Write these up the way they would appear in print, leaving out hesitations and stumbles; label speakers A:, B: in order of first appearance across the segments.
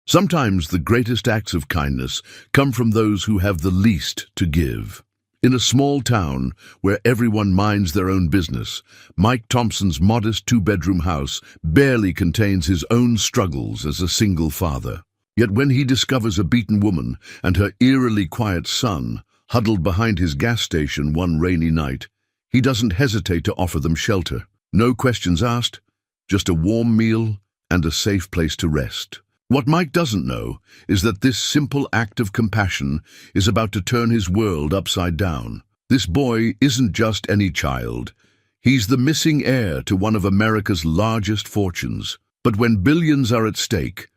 A: Sometimes the greatest acts of kindness come from those who have the least to give. In a small town where everyone minds their own business, Mike Thompson's modest two-bedroom house barely contains his own struggles as a single father. Yet when he discovers a beaten woman and her eerily quiet son huddled behind his gas station one rainy night, he doesn't hesitate to offer them shelter. No questions asked, just a warm meal and a safe place to rest. What Mike doesn't know is that this simple act of compassion is about to turn his world upside down. This boy isn't just any child. He's the missing heir to one of America's largest fortunes. But when billions are at stake,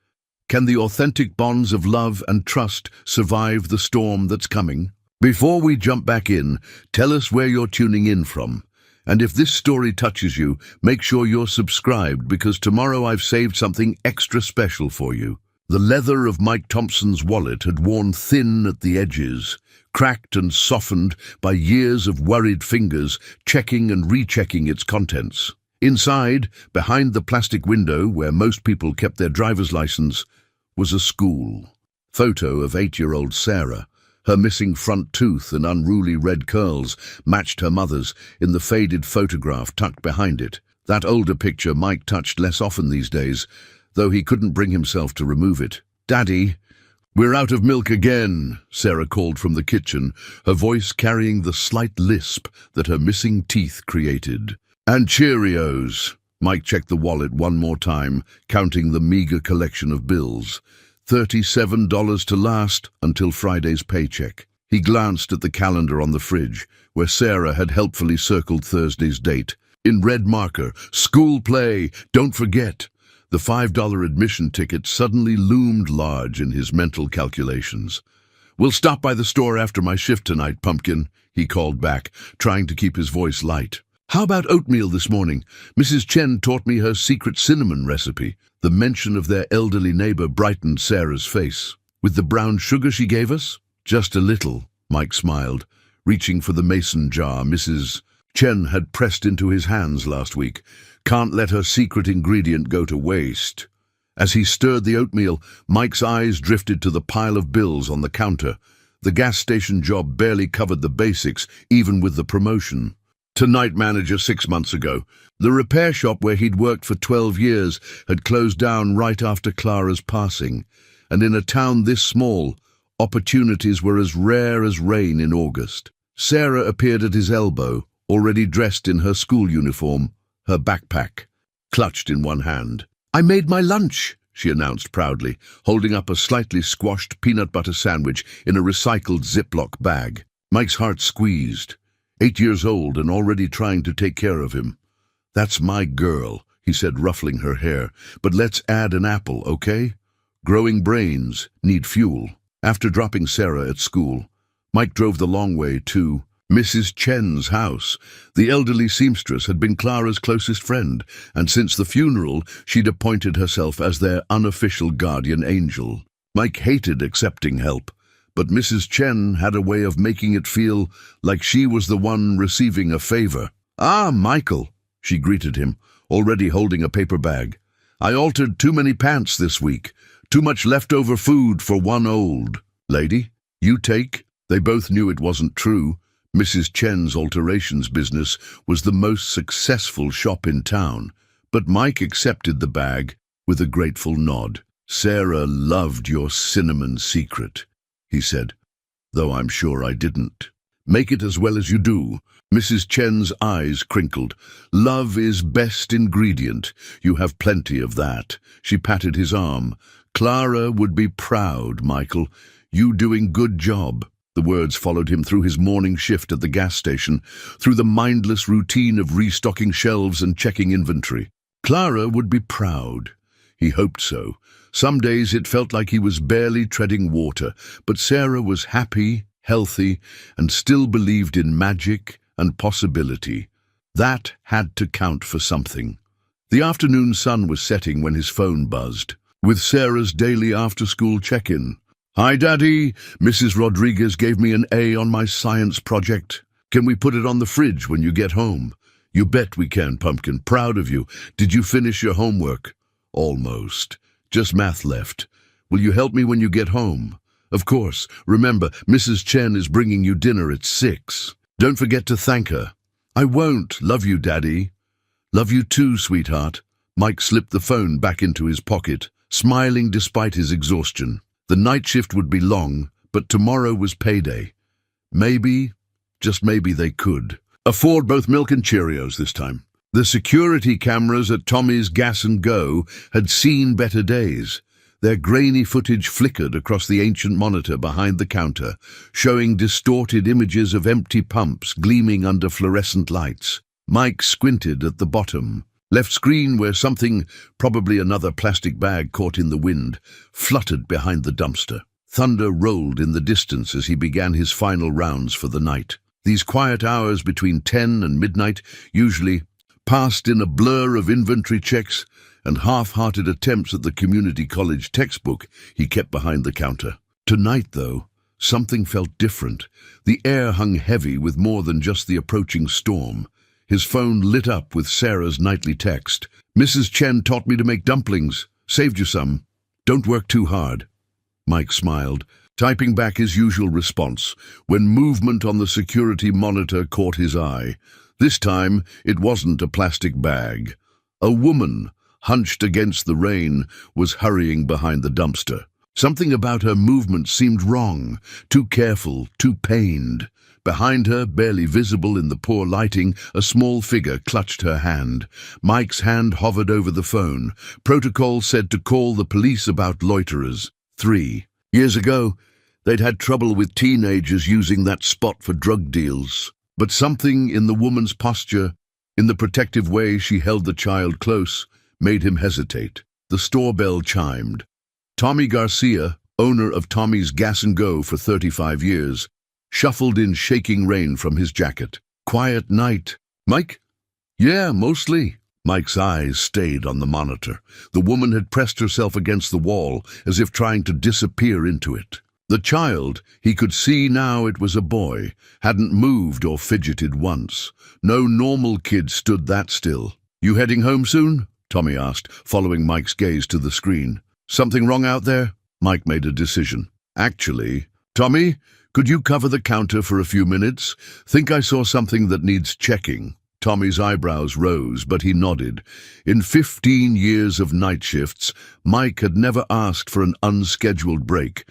A: can the authentic bonds of love and trust survive the storm that's coming? Before we jump back in, tell us where you're tuning in from. And if this story touches you, make sure you're subscribed, because tomorrow I've saved something extra special for you. The leather of Mike Thompson's wallet had worn thin at the edges, cracked and softened by years of worried fingers checking and rechecking its contents. Inside, behind the plastic window where most people kept their driver's license, was a school. Photo of 8-year-old Sarah. Her missing front tooth and unruly red curls matched her mother's in the faded photograph tucked behind it. That older picture Mike touched less often these days, though he couldn't bring himself to remove it. "Daddy, we're out of milk again," Sarah called from the kitchen, her voice carrying the slight lisp that her missing teeth created. "And Cheerios." Mike checked the wallet one more time, counting the meager collection of bills. $37 to last until Friday's paycheck. He glanced at the calendar on the fridge, where Sarah had helpfully circled Thursday's date. In red marker, "School play, don't forget." The $5 admission ticket suddenly loomed large in his mental calculations. "We'll stop by the store after my shift tonight, Pumpkin," he called back, trying to keep his voice light. "How about oatmeal this morning? Mrs. Chen taught me her secret cinnamon recipe." The mention of their elderly neighbor brightened Sarah's face. "With the brown sugar she gave us?" "Just a little," Mike smiled, reaching for the mason jar Mrs. Chen had pressed into his hands last week. Can't let her secret ingredient go to waste. As he stirred the oatmeal, Mike's eyes drifted to the pile of bills on the counter. The gas station job barely covered the basics, even with the promotion. To night manager 6 months ago. The repair shop where he'd worked for 12 years had closed down right after Clara's passing, and in a town this small, opportunities were as rare as rain in August. Sarah appeared at his elbow, already dressed in her school uniform, her backpack clutched in one hand. "I made my lunch," she announced proudly, holding up a slightly squashed peanut butter sandwich in a recycled Ziploc bag. Mike's heart squeezed. 8 years old and already trying to take care of him. "That's my girl," he said, ruffling her hair. "But let's add an apple, okay? Growing brains need fuel." After dropping Sarah at school, Mike drove the long way to Mrs. Chen's house. The elderly seamstress had been Clara's closest friend, and since the funeral, she'd appointed herself as their unofficial guardian angel. Mike hated accepting help, but Mrs. Chen had a way of making it feel like she was the one receiving a favor. "Ah, Michael," she greeted him, already holding a paper bag. "I altered too many pants this week. Too much leftover food for one old lady. You take?" They both knew it wasn't true. Mrs. Chen's alterations business was the most successful shop in town, but Mike accepted the bag with a grateful nod. "Sarah loved your cinnamon secret," he said, "though I'm sure I didn't." "Make it as well as you do." Mrs. Chen's eyes crinkled. "Love is best ingredient. You have plenty of that." She patted his arm. "Clara would be proud, Michael. You doing good job." The words followed him through his morning shift at the gas station, through the mindless routine of restocking shelves and checking inventory. Clara would be proud. He hoped so. Some days it felt like he was barely treading water, but Sarah was happy, healthy, and still believed in magic and possibility. That had to count for something. The afternoon sun was setting when his phone buzzed, with Sarah's daily after-school check-in. "Hi, Daddy. Mrs. Rodriguez gave me an A on my science project. Can we put it on the fridge when you get home?" "You bet we can, Pumpkin. Proud of you. Did you finish your homework?" "Almost. Just math left. Will you help me when you get home? Of course. Remember, Mrs. Chen is bringing you dinner at 6. Don't forget to thank her. I won't. Love you, Daddy. Love you too, sweetheart. Mike slipped the phone back into his pocket, smiling despite his exhaustion. The night shift would be long, but tomorrow was payday. Maybe, just maybe they could afford both milk and Cheerios this time. The security cameras at Tommy's Gas and Go had seen better days. Their grainy footage flickered across the ancient monitor behind the counter, showing distorted images of empty pumps gleaming under fluorescent lights. Mike squinted at the bottom, left screen where something, probably another plastic bag caught in the wind, fluttered behind the dumpster. Thunder rolled in the distance as he began his final rounds for the night. These quiet hours between 10 and midnight usually passed in a blur of inventory checks and half-hearted attempts at the community college textbook he kept behind the counter. Tonight, though, something felt different. The air hung heavy with more than just the approaching storm. His phone lit up with Sarah's nightly text. "Mrs. Chen taught me to make dumplings. Saved you some. Don't work too hard." Mike smiled, typing back his usual response, when movement on the security monitor caught his eye. This time, it wasn't a plastic bag. A woman, hunched against the rain, was hurrying behind the dumpster. Something about her movement seemed wrong, too careful, too pained. Behind her, barely visible in the poor lighting, a small figure clutched her hand. Mike's hand hovered over the phone. Protocol said to call the police about loiterers. 3 years ago, they'd had trouble with teenagers using that spot for drug deals. But something in the woman's posture, in the protective way she held the child close, made him hesitate. The store bell chimed. Tommy Garcia, owner of Tommy's Gas and Go for 35 years, shuffled in shaking rain from his jacket. "Quiet night. Mike?" "Yeah, mostly." Mike's eyes stayed on the monitor. The woman had pressed herself against the wall, as if trying to disappear into it. The child, he could see now it was a boy, hadn't moved or fidgeted once. No normal kid stood that still. "You heading home soon?" Tommy asked, following Mike's gaze to the screen. "Something wrong out there?" Mike made a decision. "Actually, Tommy, could you cover the counter for a few minutes? Think I saw something that needs checking." Tommy's eyebrows rose, but he nodded. In 15 years of night shifts, Mike had never asked for an unscheduled break.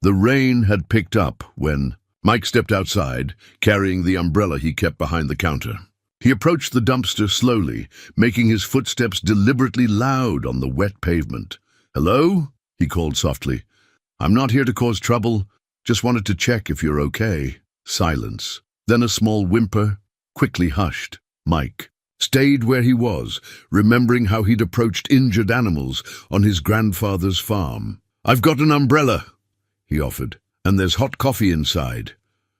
A: The rain had picked up when Mike stepped outside, carrying the umbrella he kept behind the counter. He approached the dumpster slowly, making his footsteps deliberately loud on the wet pavement. "Hello?" he called softly. "I'm not here to cause trouble. Just wanted to check if you're okay." Silence. Then a small whimper, quickly hushed. Mike stayed where he was, remembering how he'd approached injured animals on his grandfather's farm. "I've got an umbrella," he offered, "and there's hot coffee inside."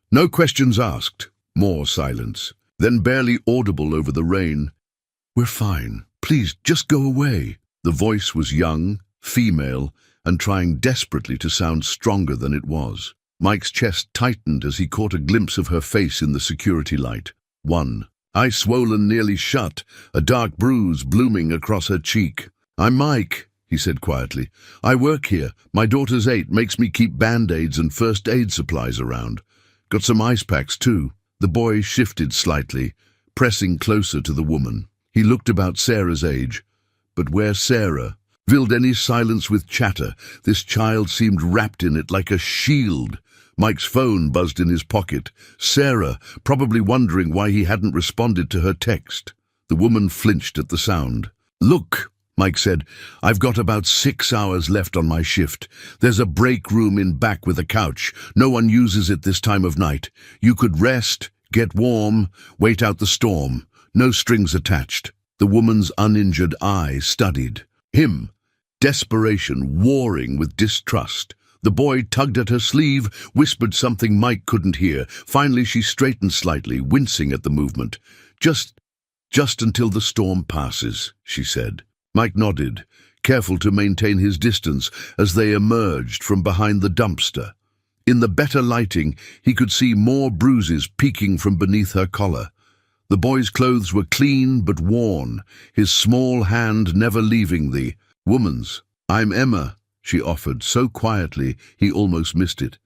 A: No questions asked. More silence. Then barely audible over the rain. "We're fine. Please, just go away." The voice was young, female, and trying desperately to sound stronger than it was. Mike's chest tightened as he caught a glimpse of her face in the security light. One, eye swollen nearly shut, a dark bruise blooming across her cheek. "I'm Mike," he said quietly. "I work here. My daughter's 8, makes me keep Band-Aids and first aid supplies around. Got some ice packs, too." The boy shifted slightly, pressing closer to the woman. He looked about Sarah's age, but where Sarah filled any silence with chatter, this child seemed wrapped in it like a shield. Mike's phone buzzed in his pocket. Sarah, probably wondering why he hadn't responded to her text. The woman flinched at the sound. "Look," Mike said, "I've got about 6 hours left on my shift. There's a break room in back with a couch. No one uses it this time of night. You could rest, get warm, wait out the storm. No strings attached." The woman's uninjured eye studied him, desperation warring with distrust. The boy tugged at her sleeve, whispered something Mike couldn't hear. Finally she straightened slightly, wincing at the movement. Just until the storm passes," she said. Mike nodded, careful to maintain his distance as they emerged from behind the dumpster. In the better lighting, he could see more bruises peeking from beneath her collar. The boy's clothes were clean but worn, his small hand never leaving the woman's. "I'm Emma," she offered so quietly he almost missed it.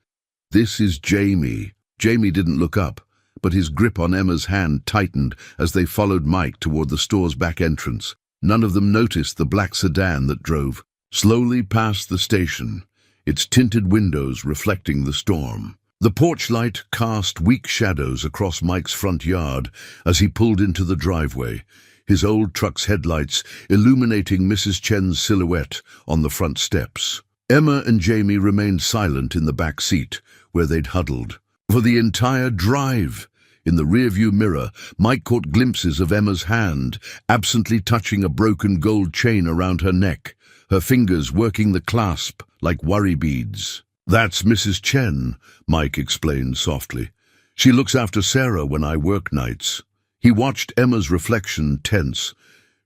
A: "This is Jamie." Jamie didn't look up, but his grip on Emma's hand tightened as they followed Mike toward the store's back entrance. None of them noticed the black sedan that drove slowly past the station, its tinted windows reflecting the storm. The porch light cast weak shadows across Mike's front yard as he pulled into the driveway, his old truck's headlights illuminating Mrs. Chen's silhouette on the front steps. Emma and Jamie remained silent in the back seat, where they'd huddled. For the entire drive, in the rearview mirror, Mike caught glimpses of Emma's hand, absently touching a broken gold chain around her neck, her fingers working the clasp like worry beads. "That's Mrs. Chen," Mike explained softly. "She looks after Sarah when I work nights." He watched Emma's reflection tense.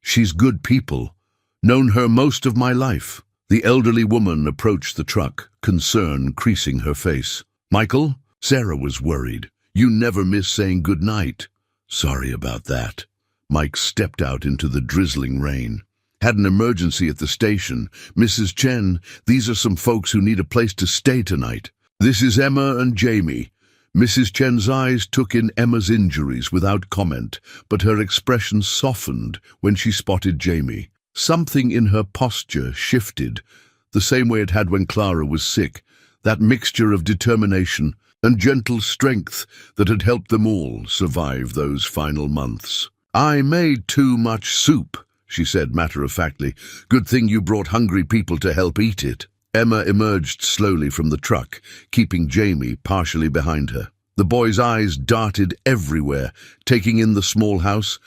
A: "She's good people. Known her most of my life." The elderly woman approached the truck, concern creasing her face. "Michael?" Sarah was worried. "You never miss saying good night." "Sorry about that." Mike stepped out into the drizzling rain. "Had an emergency at the station. Mrs. Chen, these are some folks who need a place to stay tonight. This is Emma and Jamie." Mrs. Chen's eyes took in Emma's injuries without comment, but her expression softened when she spotted Jamie. Something in her posture shifted, the same way it had when Clara was sick, that mixture of determination and gentle strength that had helped them all survive those final months. "I made too much soup," she said matter-of-factly. "Good thing you brought hungry people to help eat it." Emma emerged slowly from the truck, keeping Jamie partially behind her. The boy's eyes darted everywhere, taking in the small house,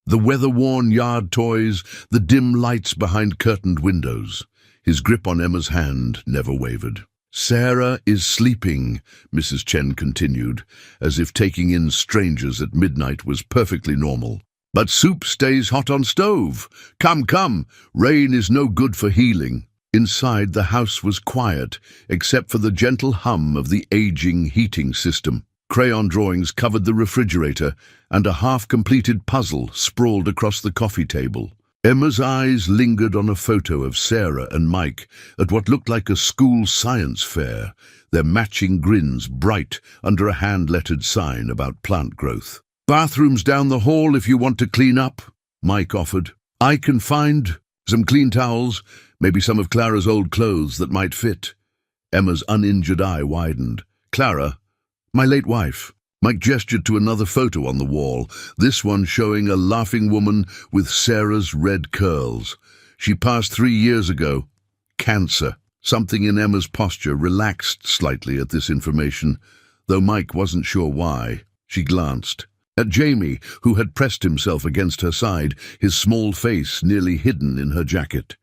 A: the weather-worn yard toys, the dim lights behind curtained windows. His grip on Emma's hand never wavered. "Sarah is sleeping," Mrs. Chen continued, as if taking in strangers at midnight was perfectly normal. "But soup stays hot on stove. Come, come, rain is no good for healing." Inside, the house was quiet, except for the gentle hum of the aging heating system. Crayon drawings covered the refrigerator, and a half-completed puzzle sprawled across the coffee table. Emma's eyes lingered on a photo of Sarah and Mike at what looked like a school science fair, their matching grins bright under a hand-lettered sign about plant growth. "Bathroom's down the hall if you want to clean up," Mike offered. "I can find some clean towels, maybe some of Clara's old clothes that might fit." Emma's uninjured eye widened. "Clara? My late wife." Mike gestured to another photo on the wall, this one showing a laughing woman with Sarah's red curls. She passed 3 years ago. Cancer. Something in Emma's posture relaxed slightly at this information, though Mike wasn't sure why. She glanced at Jamie, who had pressed himself against her side, his small face nearly hidden in her jacket.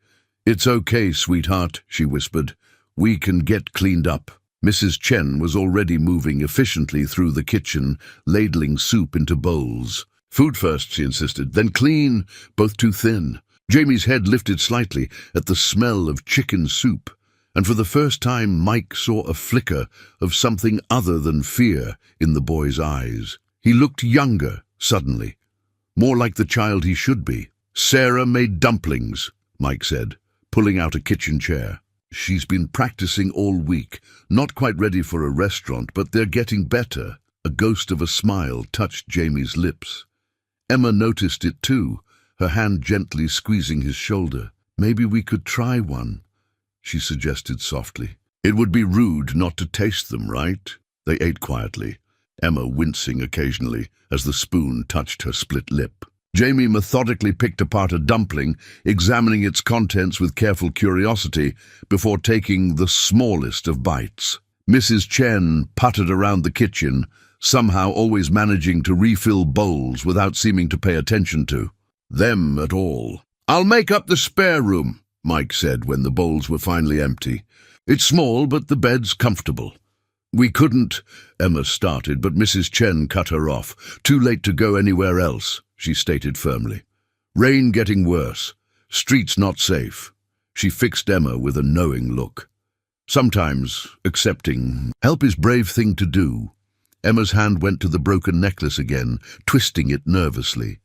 A: "It's okay, sweetheart," she whispered. "We can get cleaned up." Mrs. Chen was already moving efficiently through the kitchen, ladling soup into bowls. "Food first," she insisted, "then clean, both too thin." Jamie's head lifted slightly at the smell of chicken soup, and for the first time Mike saw a flicker of something other than fear in the boy's eyes. He looked younger, suddenly, more like the child he should be. "Sarah made dumplings," Mike said, pulling out a kitchen chair. "She's been practicing all week, not quite ready for a restaurant, but they're getting better." A ghost of a smile touched Jamie's lips. Emma noticed it too, her hand gently squeezing his shoulder. "Maybe we could try one," she suggested softly. "It would be rude not to taste them, right?" They ate quietly, Emma wincing occasionally as the spoon touched her split lip. Jamie methodically picked apart a dumpling, examining its contents with careful curiosity before taking the smallest of bites. Mrs. Chen puttered around the kitchen, somehow always managing to refill bowls without seeming to pay attention to them at all. "I'll make up the spare room," Mike said when the bowls were finally empty. "It's small, but the bed's comfortable." "We couldn't," Emma started, but Mrs. Chen cut her off. "Too late to go anywhere else," she stated firmly. "Rain getting worse. Streets not safe." She fixed Emma with a knowing look. "Sometimes accepting help is brave thing to do." Emma's hand went to the broken necklace again, twisting it nervously.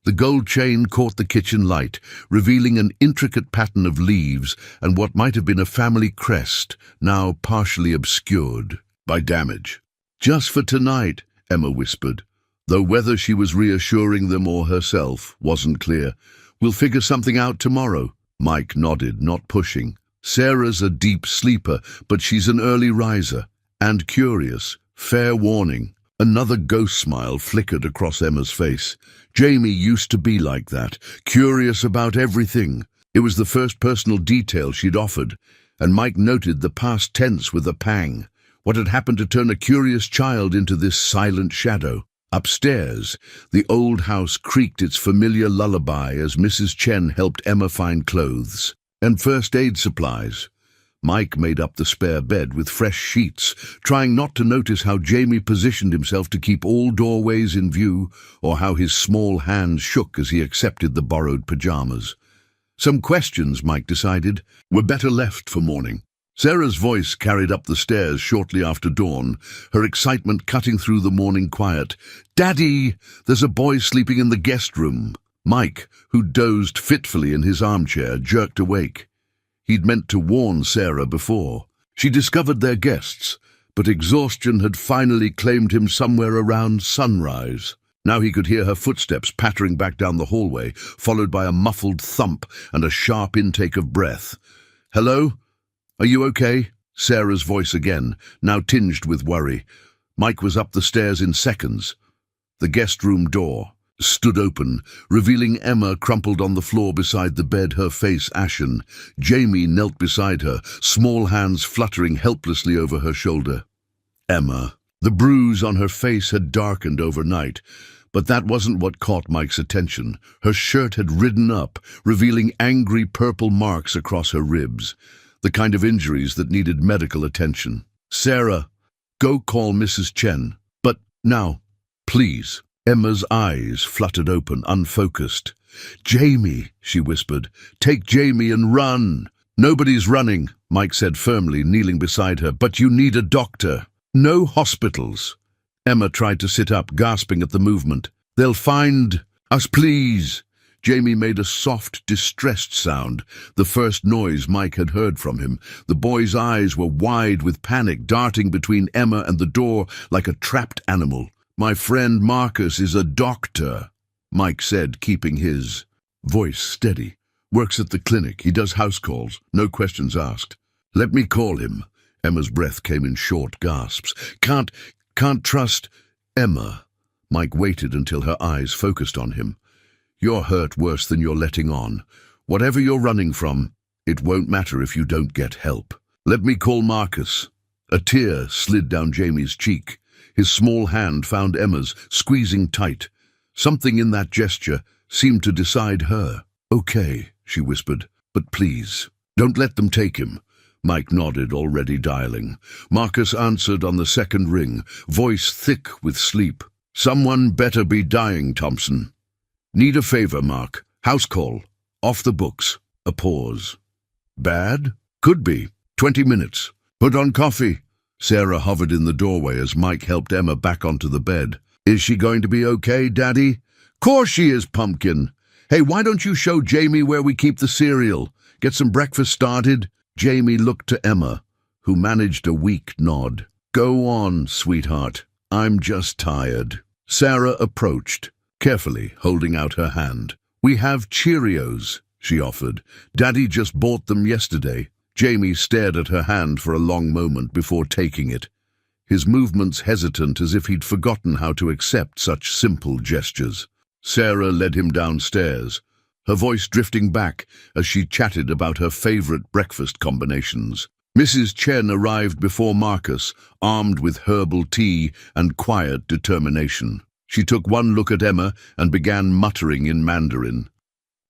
A: The gold chain caught the kitchen light, revealing an intricate pattern of leaves and what might have been a family crest, now partially obscured by damage. "Just for tonight," Emma whispered, though whether she was reassuring them or herself wasn't clear. "We'll figure something out tomorrow." Mike nodded, not pushing. "Sarah's a deep sleeper, but she's an early riser. And curious. Fair warning." Another ghost smile flickered across Emma's face. Jamie used to be like that, curious about everything. It was the first personal detail she'd offered, and Mike noted the past tense with a pang. What had happened to turn a curious child into this silent shadow? Upstairs, the old house creaked its familiar lullaby as Mrs. Chen helped Emma find clothes and first aid supplies. Mike made up the spare bed with fresh sheets, trying not to notice how Jamie positioned himself to keep all doorways in view, or how his small hands shook as he accepted the borrowed pajamas. Some questions, Mike decided, were better left for morning. Sarah's voice carried up the stairs shortly after dawn, her excitement cutting through the morning quiet. "Daddy, there's a boy sleeping in the guest room." Mike, who dozed fitfully in his armchair, jerked awake. He'd meant to warn Sarah before. She discovered their guests, but exhaustion had finally claimed him somewhere around sunrise. Now he could hear her footsteps pattering back down the hallway, followed by a muffled thump and a sharp intake of breath. "Hello? Are you okay?" Sarah's voice again, now tinged with worry. Mike was up the stairs in seconds. The guest room door stood open, revealing Emma crumpled on the floor beside the bed, her face ashen. Jamie knelt beside her, small hands fluttering helplessly over her shoulder. Emma. The bruise on her face had darkened overnight, but that wasn't what caught Mike's attention. Her shirt had ridden up, revealing angry purple marks across her ribs, the kind of injuries that needed medical attention. "Sarah, go call Mrs. Chen. But now, please." Emma's eyes fluttered open, unfocused. "Jamie," she whispered, "take Jamie and run." "Nobody's running," Mike said firmly, kneeling beside her, "but you need a doctor. No hospitals." Emma tried to sit up, gasping at the movement. "They'll find us, please." Jamie made a soft, distressed sound, the first noise Mike had heard from him. The boy's eyes were wide with panic, darting between Emma and the door like a trapped animal. "My friend Marcus is a doctor," Mike said, keeping his voice steady. "Works at the clinic. He does house calls. No questions asked." "Let me call him." Emma's breath came in short gasps. Can't trust Emma." Mike waited until her eyes focused on him. "You're hurt worse than you're letting on. Whatever you're running from, it won't matter if you don't get help. Let me call Marcus." A tear slid down Jamie's cheek. His small hand found Emma's, squeezing tight. Something in that gesture seemed to decide her. "Okay," she whispered, "but please, don't let them take him." Mike nodded, already dialing. Marcus answered on the second ring, voice thick with sleep. "Someone better be dying, Thompson." "Need a favor, Mark. House call. Off the books." A pause. "Bad?" "Could be. 20 minutes. Put on coffee." Sarah hovered in the doorway as Mike helped Emma back onto the bed. "Is she going to be okay, Daddy?" "Course she is, Pumpkin. Hey, why don't you show Jamie where we keep the cereal? Get some breakfast started?" Jamie looked to Emma, who managed a weak nod. "Go on, sweetheart. I'm just tired." Sarah approached, carefully holding out her hand. "We have Cheerios," she offered. "Daddy just bought them yesterday." Jamie stared at her hand for a long moment before taking it, his movements hesitant as if he'd forgotten how to accept such simple gestures. Sarah led him downstairs, her voice drifting back as she chatted about her favorite breakfast combinations. Mrs. Chen arrived before Marcus, armed with herbal tea and quiet determination. She took one look at Emma and began muttering in Mandarin,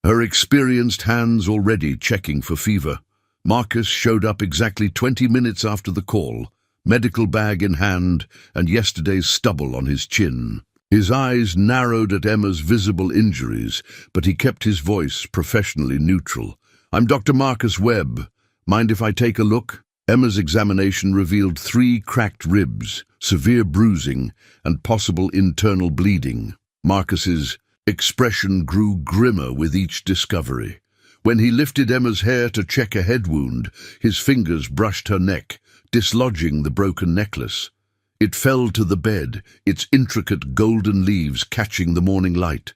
A: her experienced hands already checking for fever. Marcus showed up exactly 20 minutes after the call, medical bag in hand and yesterday's stubble on his chin. His eyes narrowed at Emma's visible injuries, but he kept his voice professionally neutral. "I'm Dr. Marcus Webb. Mind if I take a look?" Emma's examination revealed 3 cracked ribs, severe bruising, and possible internal bleeding. Marcus's expression grew grimmer with each discovery. When he lifted Emma's hair to check a head wound, his fingers brushed her neck, dislodging the broken necklace. It fell to the bed, its intricate golden leaves catching the morning light.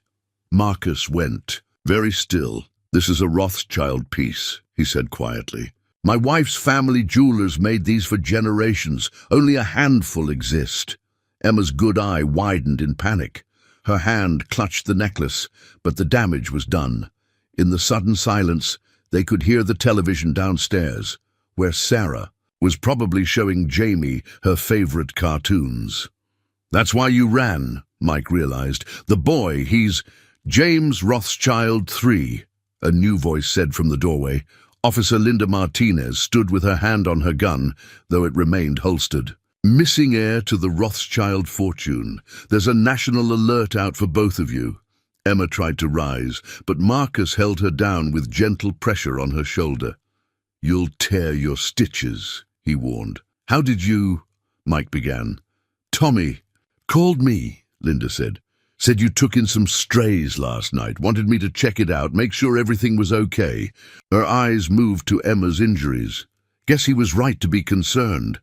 A: Marcus went, very still. "This is a Rothschild piece," he said quietly. "My wife's family jewelers made these for generations. Only a handful exist." Emma's good eye widened in panic. Her hand clutched the necklace, but the damage was done. In the sudden silence, they could hear the television downstairs, where Sarah was probably showing Jamie her favorite cartoons. "That's why you ran," Mike realized. "The boy, he's James Rothschild III, a new voice said from the doorway. Officer Linda Martinez stood with her hand on her gun, though it remained holstered. "Missing heir to the Rothschild fortune. There's a national alert out for both of you." Emma tried to rise, but Marcus held her down with gentle pressure on her shoulder. "You'll tear your stitches," he warned. "How did you—" Mike began. "Tommy called me," Linda said. "Said you took in some strays last night, wanted me to check it out, make sure everything was okay." Her eyes moved to Emma's injuries. "Guess he was right to be concerned."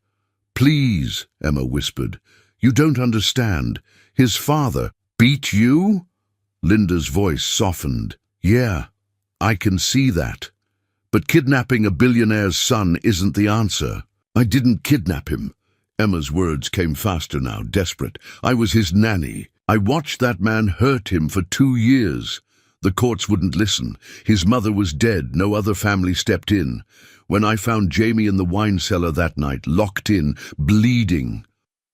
A: "Please," Emma whispered. "You don't understand. His father beat you?" Linda's voice softened. "Yeah, I can see that. But kidnapping a billionaire's son isn't the answer." "I didn't kidnap him." Emma's words came faster now, desperate. "I was his nanny. I watched that man hurt him for 2 years. The courts wouldn't listen. His mother was dead. No other family stepped in. When I found Jamie in the wine cellar that night, locked in, bleeding,"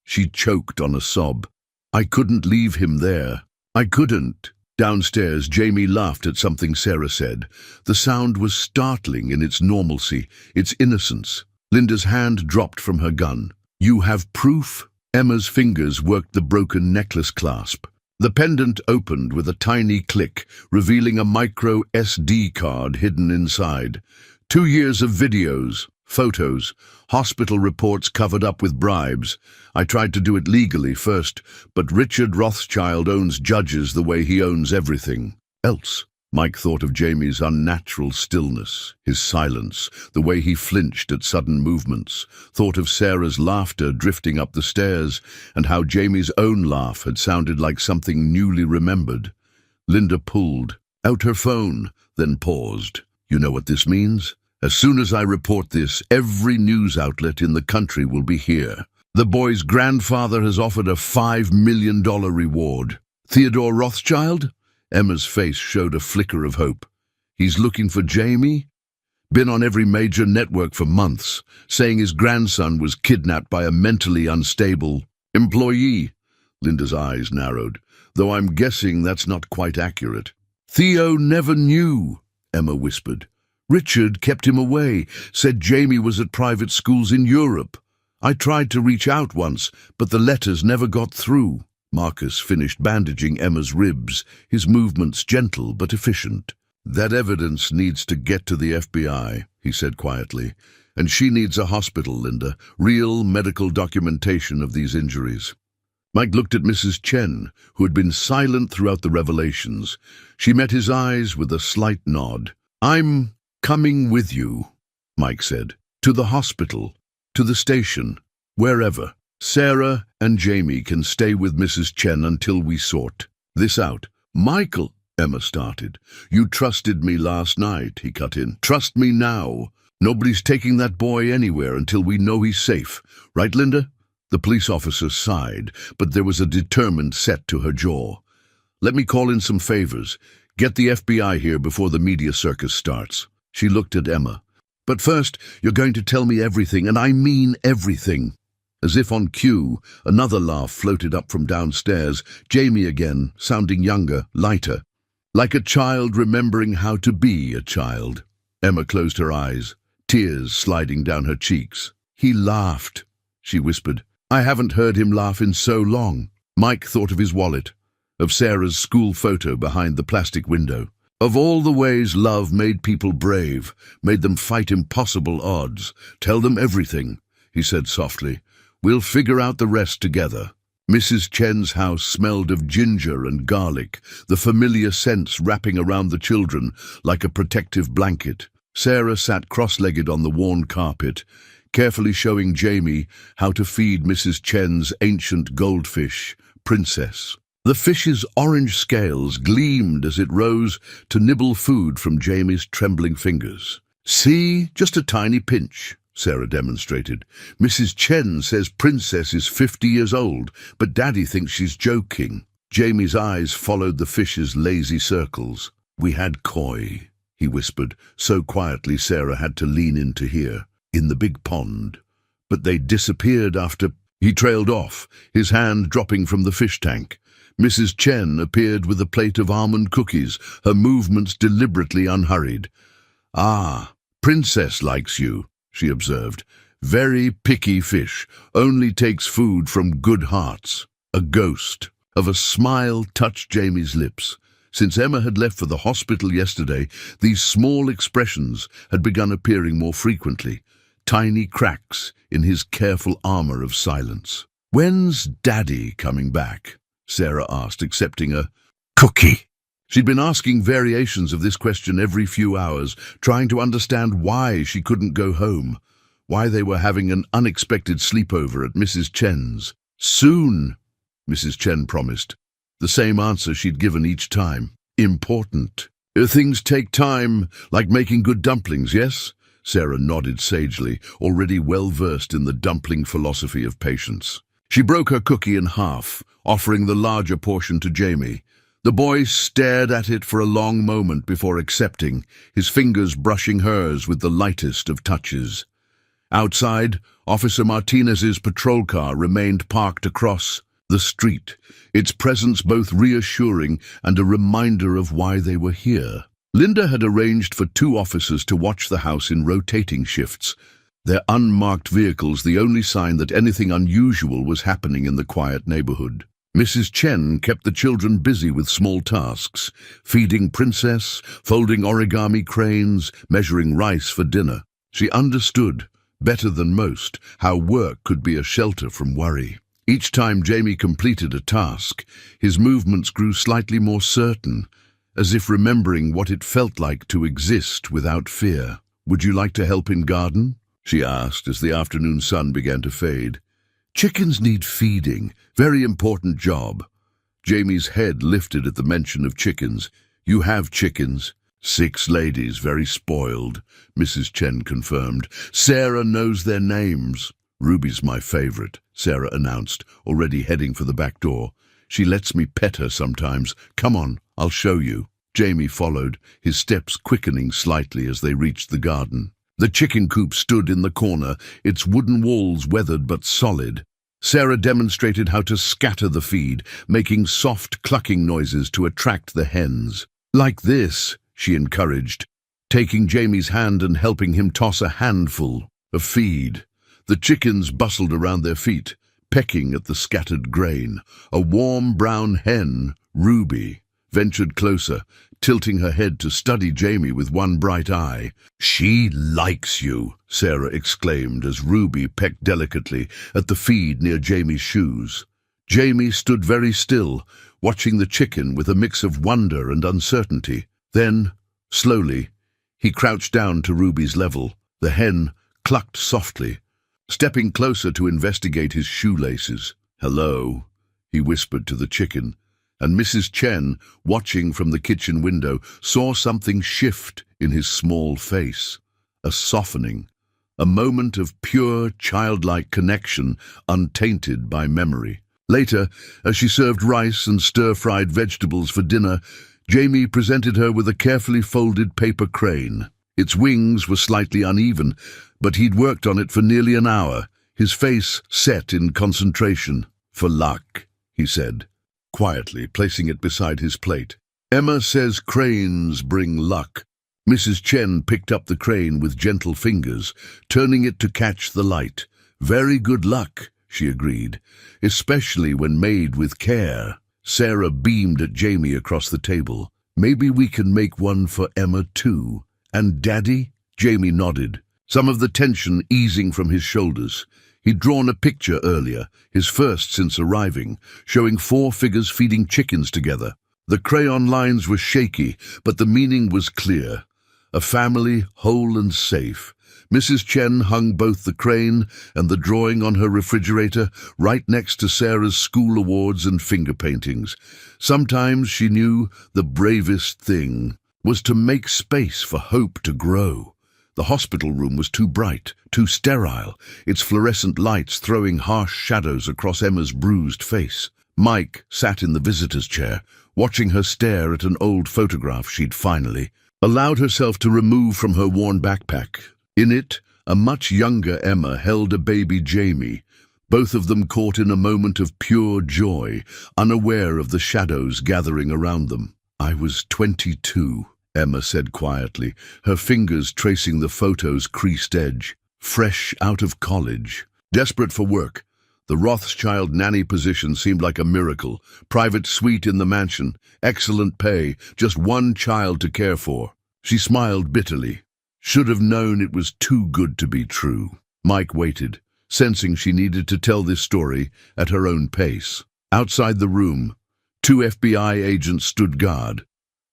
A: she choked on a sob. "I couldn't leave him there. I couldn't." Downstairs, Jamie laughed at something Sarah said. The sound was startling in its normalcy, its innocence. Linda's hand dropped from her gun. "You have proof?" Emma's fingers worked the broken necklace clasp. The pendant opened with a tiny click, revealing a micro SD card hidden inside. 2 years of videos, photos, hospital reports covered up with bribes. I tried to do it legally first, but Richard Rothschild owns judges the way he owns everything else. Mike thought of Jamie's unnatural stillness, his silence, the way he flinched at sudden movements, thought of Sarah's laughter drifting up the stairs, and how Jamie's own laugh had sounded like something newly remembered. Linda pulled out her phone, then paused. "You know what this means? As soon as I report this, every news outlet in the country will be here. The boy's grandfather has offered a $5 million reward." "Theodore Rothschild?" Emma's face showed a flicker of hope. "He's looking for Jamie? Been on every major network for months, saying his grandson was kidnapped by a mentally unstable employee." Linda's eyes narrowed, "though I'm guessing that's not quite accurate." "Theo never knew," Emma whispered. "Richard kept him away, said Jamie was at private schools in Europe. I tried to reach out once, but the letters never got through." Marcus finished bandaging Emma's ribs, his movements gentle but efficient. "That evidence needs to get to the FBI," he said quietly. "And she needs a hospital, Linda, real medical documentation of these injuries." Mike looked at Mrs. Chen, who had been silent throughout the revelations. She met his eyes with a slight nod. "I'm coming with you," Mike said. "To the hospital, to the station, wherever. Sarah and Jamie can stay with Mrs. Chen until we sort this out." "Michael," Emma started. "You trusted me last night," he cut in. "Trust me now. Nobody's taking that boy anywhere until we know he's safe. Right, Linda?" The police officer sighed, but there was a determined set to her jaw. "Let me call in some favors. Get the FBI here before the media circus starts." She looked at Emma. "But first, you're going to tell me everything, and I mean everything." As if on cue, another laugh floated up from downstairs, Jamie again, sounding younger, lighter. "Like a child remembering how to be a child." Emma closed her eyes, tears sliding down her cheeks. "He laughed," she whispered. "I haven't heard him laugh in so long." Mike thought of his wallet, of Sarah's school photo behind the plastic window. "Of all the ways love made people brave, made them fight impossible odds. Tell them everything," he said softly. "We'll figure out the rest together." Mrs. Chen's house smelled of ginger and garlic, the familiar scents wrapping around the children like a protective blanket. Sarah sat cross-legged on the worn carpet, carefully showing Jamie how to feed Mrs. Chen's ancient goldfish, Princess. The fish's orange scales gleamed as it rose to nibble food from Jamie's trembling fingers. "See, just a tiny pinch," Sarah demonstrated. "Mrs. Chen says Princess is 50 years old, but Daddy thinks she's joking." Jamie's eyes followed the fish's lazy circles. "We had koi," he whispered, so quietly Sarah had to lean in to hear, "in the big pond. But they disappeared after—" He trailed off, his hand dropping from the fish tank. Mrs. Chen appeared with a plate of almond cookies, her movements deliberately unhurried. "Ah, Princess likes you," she observed. "Very picky fish, only takes food from good hearts." A ghost of a smile touched Jamie's lips. Since Emma had left for the hospital yesterday, these small expressions had begun appearing more frequently, tiny cracks in his careful armor of silence. "When's Daddy coming back?" Sarah asked, accepting a cookie. She'd been asking variations of this question every few hours, trying to understand why she couldn't go home, why they were having an unexpected sleepover at Mrs. Chen's. "Soon," Mrs. Chen promised. The same answer she'd given each time. "Important. Things take time, like making good dumplings, yes?" Sarah nodded sagely, already well versed in the dumpling philosophy of patience. She broke her cookie in half, offering the larger portion to Jamie. The boy stared at it for a long moment before accepting, his fingers brushing hers with the lightest of touches. Outside, Officer Martinez's patrol car remained parked across the street, its presence both reassuring and a reminder of why they were here. Linda had arranged for 2 officers to watch the house in rotating shifts, their unmarked vehicles the only sign that anything unusual was happening in the quiet neighborhood. Mrs. Chen kept the children busy with small tasks, feeding Princess, folding origami cranes, measuring rice for dinner. She understood, better than most, how work could be a shelter from worry. Each time Jamie completed a task, his movements grew slightly more certain, as if remembering what it felt like to exist without fear. "Would you like to help in garden?" she asked as the afternoon sun began to fade. "Chickens need feeding. Very important job." Jamie's head lifted at the mention of chickens. "You have chickens?" "6 ladies, very spoiled," Mrs. Chen confirmed. "Sarah knows their names." "Ruby's my favorite," Sarah announced, already heading for the back door. "She lets me pet her sometimes. Come on, I'll show you." Jamie followed, his steps quickening slightly as they reached the garden. The chicken coop stood in the corner, its wooden walls weathered but solid. Sarah demonstrated how to scatter the feed, making soft clucking noises to attract the hens. "Like this," she encouraged, taking Jamie's hand and helping him toss a handful of feed. The chickens bustled around their feet, pecking at the scattered grain. A warm brown hen, Ruby, ventured closer, tilting her head to study Jamie with one bright eye. "She likes you," Sarah exclaimed as Ruby pecked delicately at the feed near Jamie's shoes. Jamie stood very still, watching the chicken with a mix of wonder and uncertainty. Then, slowly, he crouched down to Ruby's level. The hen clucked softly, stepping closer to investigate his shoelaces. "Hello," he whispered to the chicken, and Mrs. Chen, watching from the kitchen window, saw something shift in his small face. A softening, a moment of pure, childlike connection, untainted by memory. Later, as she served rice and stir-fried vegetables for dinner, Jamie presented her with a carefully folded paper crane. Its wings were slightly uneven, but he'd worked on it for nearly an hour, his face set in concentration. "For luck," he said, quietly placing it beside his plate. "Emma says cranes bring luck." Mrs. Chen picked up the crane with gentle fingers, turning it to catch the light. "Very good luck," she agreed, "especially when made with care." Sarah beamed at Jamie across the table. "Maybe we can make one for Emma too. And Daddy?" Jamie nodded, some of the tension easing from his shoulders. He'd drawn a picture earlier, his first since arriving, showing 4 figures feeding chickens together. The crayon lines were shaky, but the meaning was clear. A family, whole and safe. Mrs. Chen hung both the crane and the drawing on her refrigerator, right next to Sarah's school awards and finger paintings. Sometimes she knew the bravest thing was to make space for hope to grow. The hospital room was too bright, too sterile, its fluorescent lights throwing harsh shadows across Emma's bruised face. Mike sat in the visitor's chair, watching her stare at an old photograph she'd finally allowed herself to remove from her worn backpack. In it, a much younger Emma held a baby Jamie, both of them caught in a moment of pure joy, unaware of the shadows gathering around them. "I was 22, Emma said quietly, her fingers tracing the photo's creased edge. Fresh out of college, desperate for work. The Rothschild nanny position seemed like a miracle. Private suite in the mansion, excellent pay, just one child to care for." She smiled bitterly. Should have known it was too good to be true. Mike waited, sensing she needed to tell this story at her own pace. Outside the room, 2 FBI agents stood guard,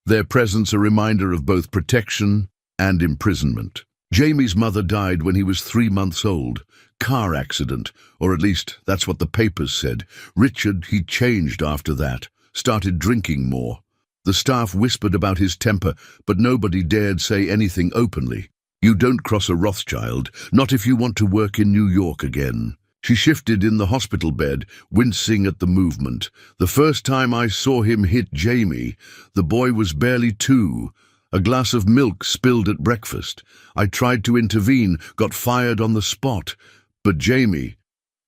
A: their presence a reminder of both protection and imprisonment. Jamie's mother died when he was 3 months old. Car accident, or at least that's what the papers said. Richard, he changed after that, started drinking more. The staff whispered about his temper, but nobody dared say anything openly. "You don't cross a Rothschild, not if you want to work in New York again." She shifted in the hospital bed, wincing at the movement. "The first time I saw him hit Jamie, the boy was barely 2. A glass of milk spilled at breakfast. I tried to intervene, got fired on the spot. But Jamie,"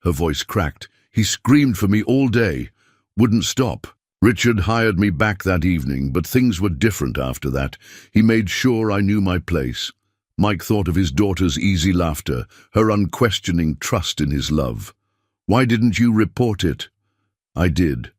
A: her voice cracked, "he screamed for me all day, wouldn't stop. Richard hired me back that evening, but things were different after that. He made sure I knew my place." Mike thought of his daughter's easy laughter, her unquestioning trust in his love. "Why didn't you report it?" "I did.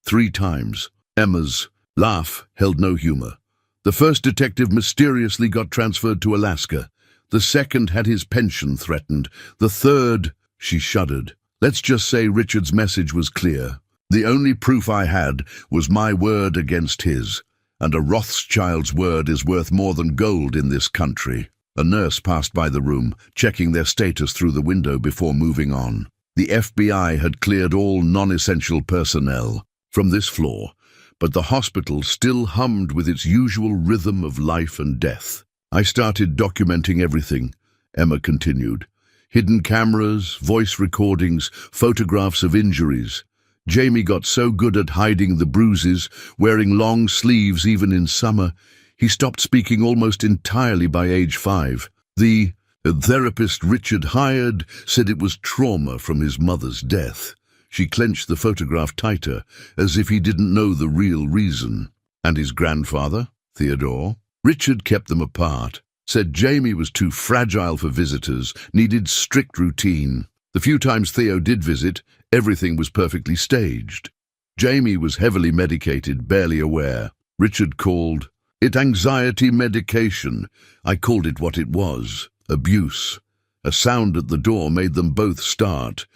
A: 3 times. Emma's laugh held no humor. "The first detective mysteriously got transferred to Alaska. The second had his pension threatened. The third—" She shuddered. "Let's just say Richard's message was clear. The only proof I had was my word against his, and a Rothschild's word is worth more than gold in this country." A nurse passed by the room, checking their status through the window before moving on. The FBI had cleared all non-essential personnel from this floor, but the hospital still hummed with its usual rhythm of life and death. "I started documenting everything," Emma continued. "Hidden cameras, voice recordings, photographs of injuries. Jamie got so good at hiding the bruises, wearing long sleeves even in summer, he stopped speaking almost entirely by age 5. The therapist Richard hired said it was trauma from his mother's death." She clenched the photograph tighter, as if he didn't know the real reason. "And his grandfather, Theodore?" "Richard kept them apart, said Jamie was too fragile for visitors, needed strict routine. The few times Theo did visit, everything was perfectly staged. Jamie was heavily medicated, barely aware. Richard called it anxiety medication. I called it what it was, abuse." A sound at the door made them both start,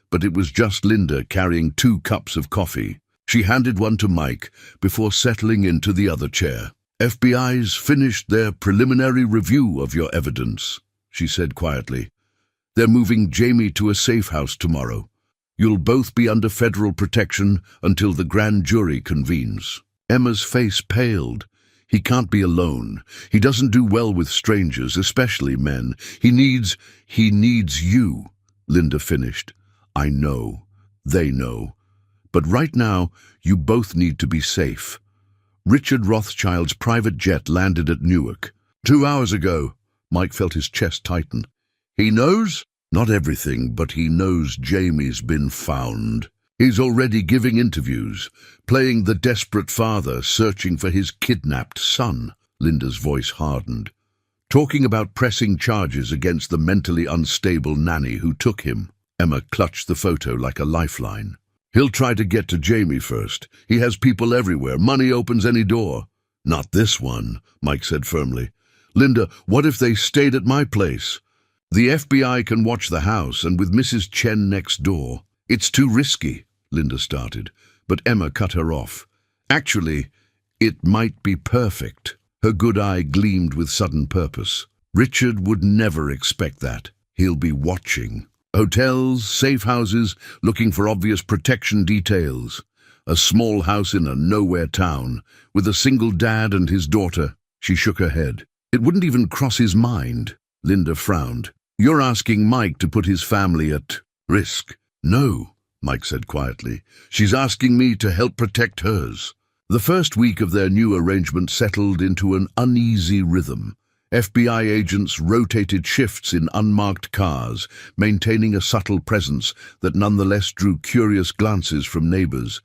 A: but it was just Linda carrying 2 cups of coffee. She handed one to Mike before settling into the other chair. "FBI's finished their preliminary review of your evidence," she said quietly. "They're moving Jamie to a safe house tomorrow. You'll both be under federal protection until the grand jury convenes." Emma's face paled. "He can't be alone. He doesn't do well with strangers, especially men. He needs you," Linda finished. "I know. They know. But right now, you both need to be safe." Richard Rothschild's private jet landed at Newark 2 hours ago. Mike felt his chest tighten. "He knows?" "Not everything, but he knows Jamie's been found. He's already giving interviews, playing the desperate father searching for his kidnapped son." Linda's voice hardened. "Talking about pressing charges against the mentally unstable nanny who took him." Emma clutched the photo like a lifeline. "He'll try to get to Jamie first. He has people everywhere. Money opens any door." "Not this one," Mike said firmly. "Linda, what if they stayed at my place?" The FBI can watch the house, and with Mrs. Chen next door. It's too risky, Linda started, but Emma cut her off. Actually, it might be perfect. Her good eye gleamed with sudden purpose. Richard would never expect that. He'll be watching. Hotels, safe houses, looking for obvious protection details. A small house in a nowhere town, with a single dad and his daughter. She shook her head. It wouldn't even cross his mind. Linda frowned. You're asking Mike to put his family at risk. No, Mike said quietly. She's asking me to help protect hers. The first week of their new arrangement settled into an uneasy rhythm. FBI agents rotated shifts in unmarked cars, maintaining a subtle presence that nonetheless drew curious glances from neighbors.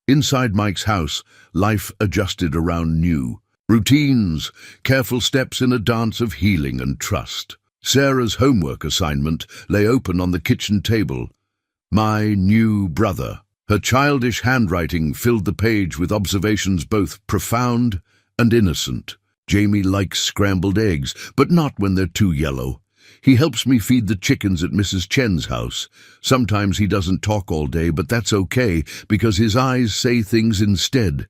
A: Inside Mike's house, life adjusted around new routines, careful steps in a dance of healing and trust. Sarah's homework assignment lay open on the kitchen table. My new brother. Her childish handwriting filled the page with observations both profound and innocent. Jamie likes scrambled eggs, but not when they're too yellow. He helps me feed the chickens at Mrs. Chen's house. Sometimes he doesn't talk all day, but that's okay, because his eyes say things instead.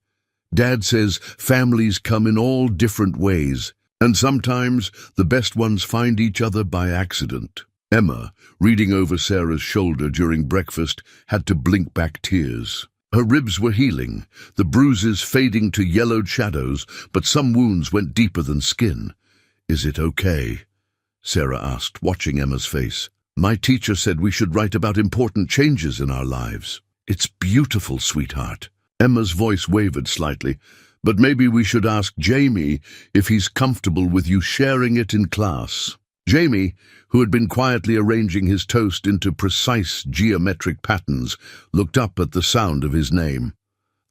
A: Dad says families come in all different ways, and sometimes the best ones find each other by accident. Emma, reading over Sarah's shoulder during breakfast, had to blink back tears. Her ribs were healing, the bruises fading to yellowed shadows, but some wounds went deeper than skin. Is it okay? Sarah asked, watching Emma's face. My teacher said we should write about important changes in our lives. It's beautiful, sweetheart. Emma's voice wavered slightly, but maybe we should ask Jamie if he's comfortable with you sharing it in class. Jamie, who had been quietly arranging his toast into precise geometric patterns, looked up at the sound of his name.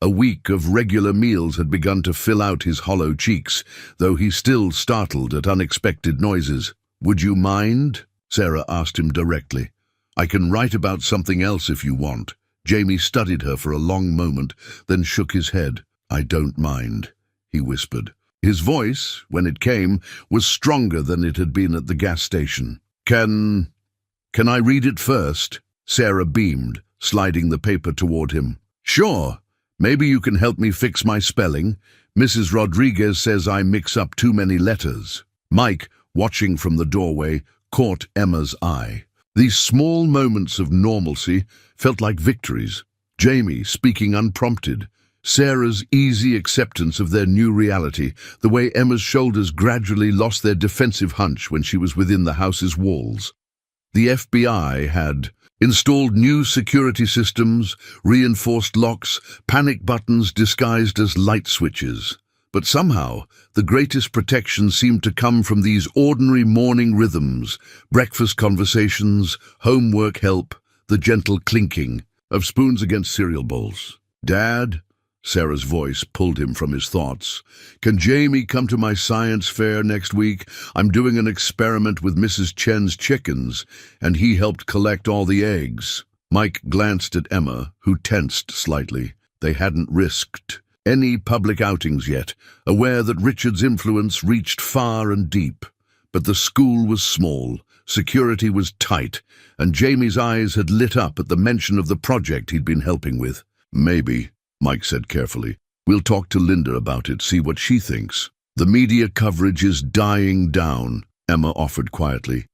A: A week of regular meals had begun to fill out his hollow cheeks, though he still startled at unexpected noises. Would you mind? Sarah asked him directly. I can write about something else if you want. Jamie studied her for a long moment, then shook his head. I don't mind, he whispered. His voice, when it came, was stronger than it had been at the gas station. Can I read it first? Sarah beamed, sliding the paper toward him. Sure. Maybe you can help me fix my spelling. Mrs. Rodriguez says I mix up too many letters. Mike, watching from the doorway, caught Emma's eye. These small moments of normalcy felt like victories. Jamie speaking unprompted. Sarah's easy acceptance of their new reality, the way Emma's shoulders gradually lost their defensive hunch when she was within the house's walls. The FBI had installed new security systems, reinforced locks, panic buttons disguised as light switches. But somehow, the greatest protection seemed to come from these ordinary morning rhythms, breakfast conversations, homework help, the gentle clinking of spoons against cereal bowls. Dad? Sarah's voice pulled him from his thoughts. Can Jamie come to my science fair next week? I'm doing an experiment with Mrs. Chen's chickens, and he helped collect all the eggs. Mike glanced at Emma, who tensed slightly. They hadn't risked any public outings yet, aware that Richard's influence reached far and deep. But the school was small, security was tight, and Jamie's eyes had lit up at the mention of the project he'd been helping with. Maybe, Mike said carefully. We'll talk to Linda about it, see what she thinks. The media coverage is dying down, Emma offered quietly.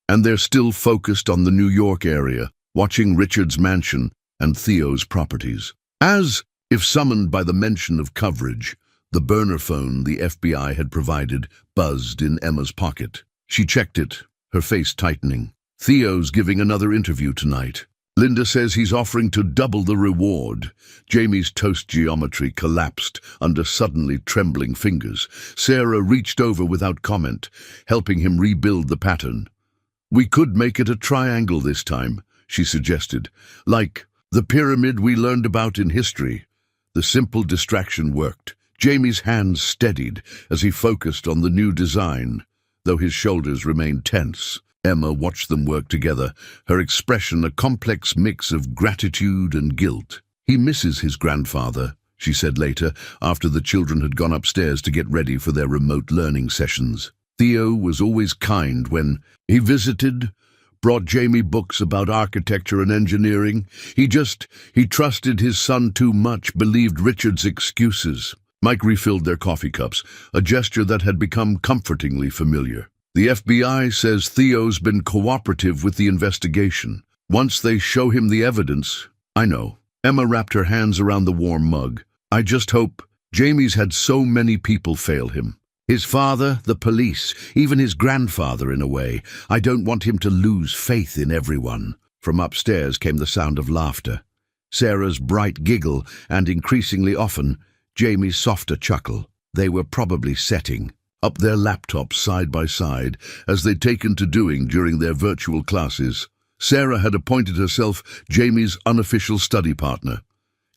A: And they're still focused on the New York area, watching Richard's mansion and Theo's properties. As if summoned by the mention of coverage, the burner phone the FBI had provided buzzed in Emma's pocket. She checked it, her face tightening. Theo's giving another interview tonight. Linda says he's offering to double the reward. Jamie's toast geometry collapsed under suddenly trembling fingers. Sarah reached over without comment, helping him rebuild the pattern. We could make it a triangle this time, she suggested, like the pyramid we learned about in history. The simple distraction worked. Jamie's hands steadied as he focused on the new design, though his shoulders remained tense. Emma watched them work together, her expression a complex mix of gratitude and guilt. He misses his grandfather, she said later, after the children had gone upstairs to get ready for their remote learning sessions. Theo was always kind when he visited, brought Jamie books about architecture and engineering. He trusted his son too much, believed Richard's excuses. Mike refilled their coffee cups, a gesture that had become comfortingly familiar. The FBI says Theo's been cooperative with the investigation. Once they show him the evidence, I know. Emma wrapped her hands around the warm mug. I just hope. Jamie's had so many people fail him. His father, the police, even his grandfather in a way. I don't want him to lose faith in everyone. From upstairs came the sound of laughter. Sarah's bright giggle and, increasingly often, Jamie's softer chuckle. They were probably setting up their laptops side by side, as they'd taken to doing during their virtual classes. Sarah had appointed herself Jamie's unofficial study partner,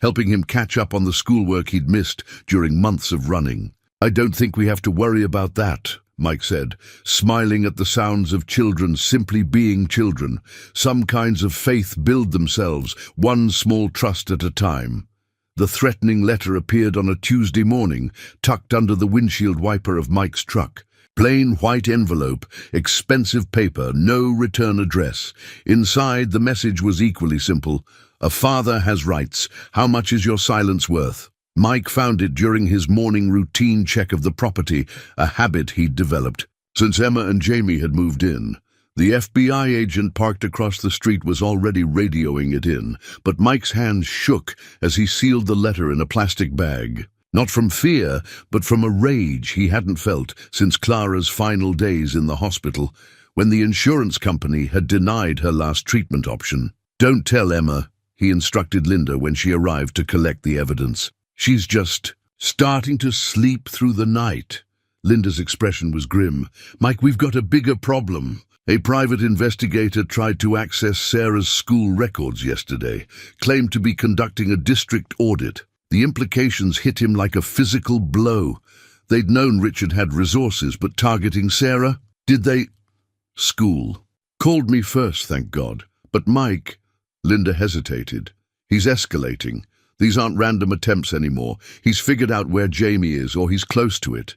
A: helping him catch up on the schoolwork he'd missed during months of running. I don't think we have to worry about that, Mike said, smiling at the sounds of children simply being children. Some kinds of faith build themselves, one small trust at a time. The threatening letter appeared on a Tuesday morning, tucked under the windshield wiper of Mike's truck. Plain white envelope, expensive paper, no return address. Inside, the message was equally simple. A father has rights. How much is your silence worth? Mike found it during his morning routine check of the property, a habit he'd developed. Since Emma and Jamie had moved in, the FBI agent parked across the street was already radioing it in, but Mike's hands shook as he sealed the letter in a plastic bag. Not from fear, but from a rage he hadn't felt since Clara's final days in the hospital, when the insurance company had denied her last treatment option. Don't tell Emma, he instructed Linda when she arrived to collect the evidence. She's just starting to sleep through the night. Linda's expression was grim. Mike, we've got a bigger problem. A private investigator tried to access Sarah's school records yesterday, claimed to be conducting a district audit. The implications hit him like a physical blow. They'd known Richard had resources, but targeting Sarah? Did they? School. Called me first, thank God. But Mike, Linda hesitated. He's escalating. These aren't random attempts anymore. He's figured out where Jamie is, or he's close to it.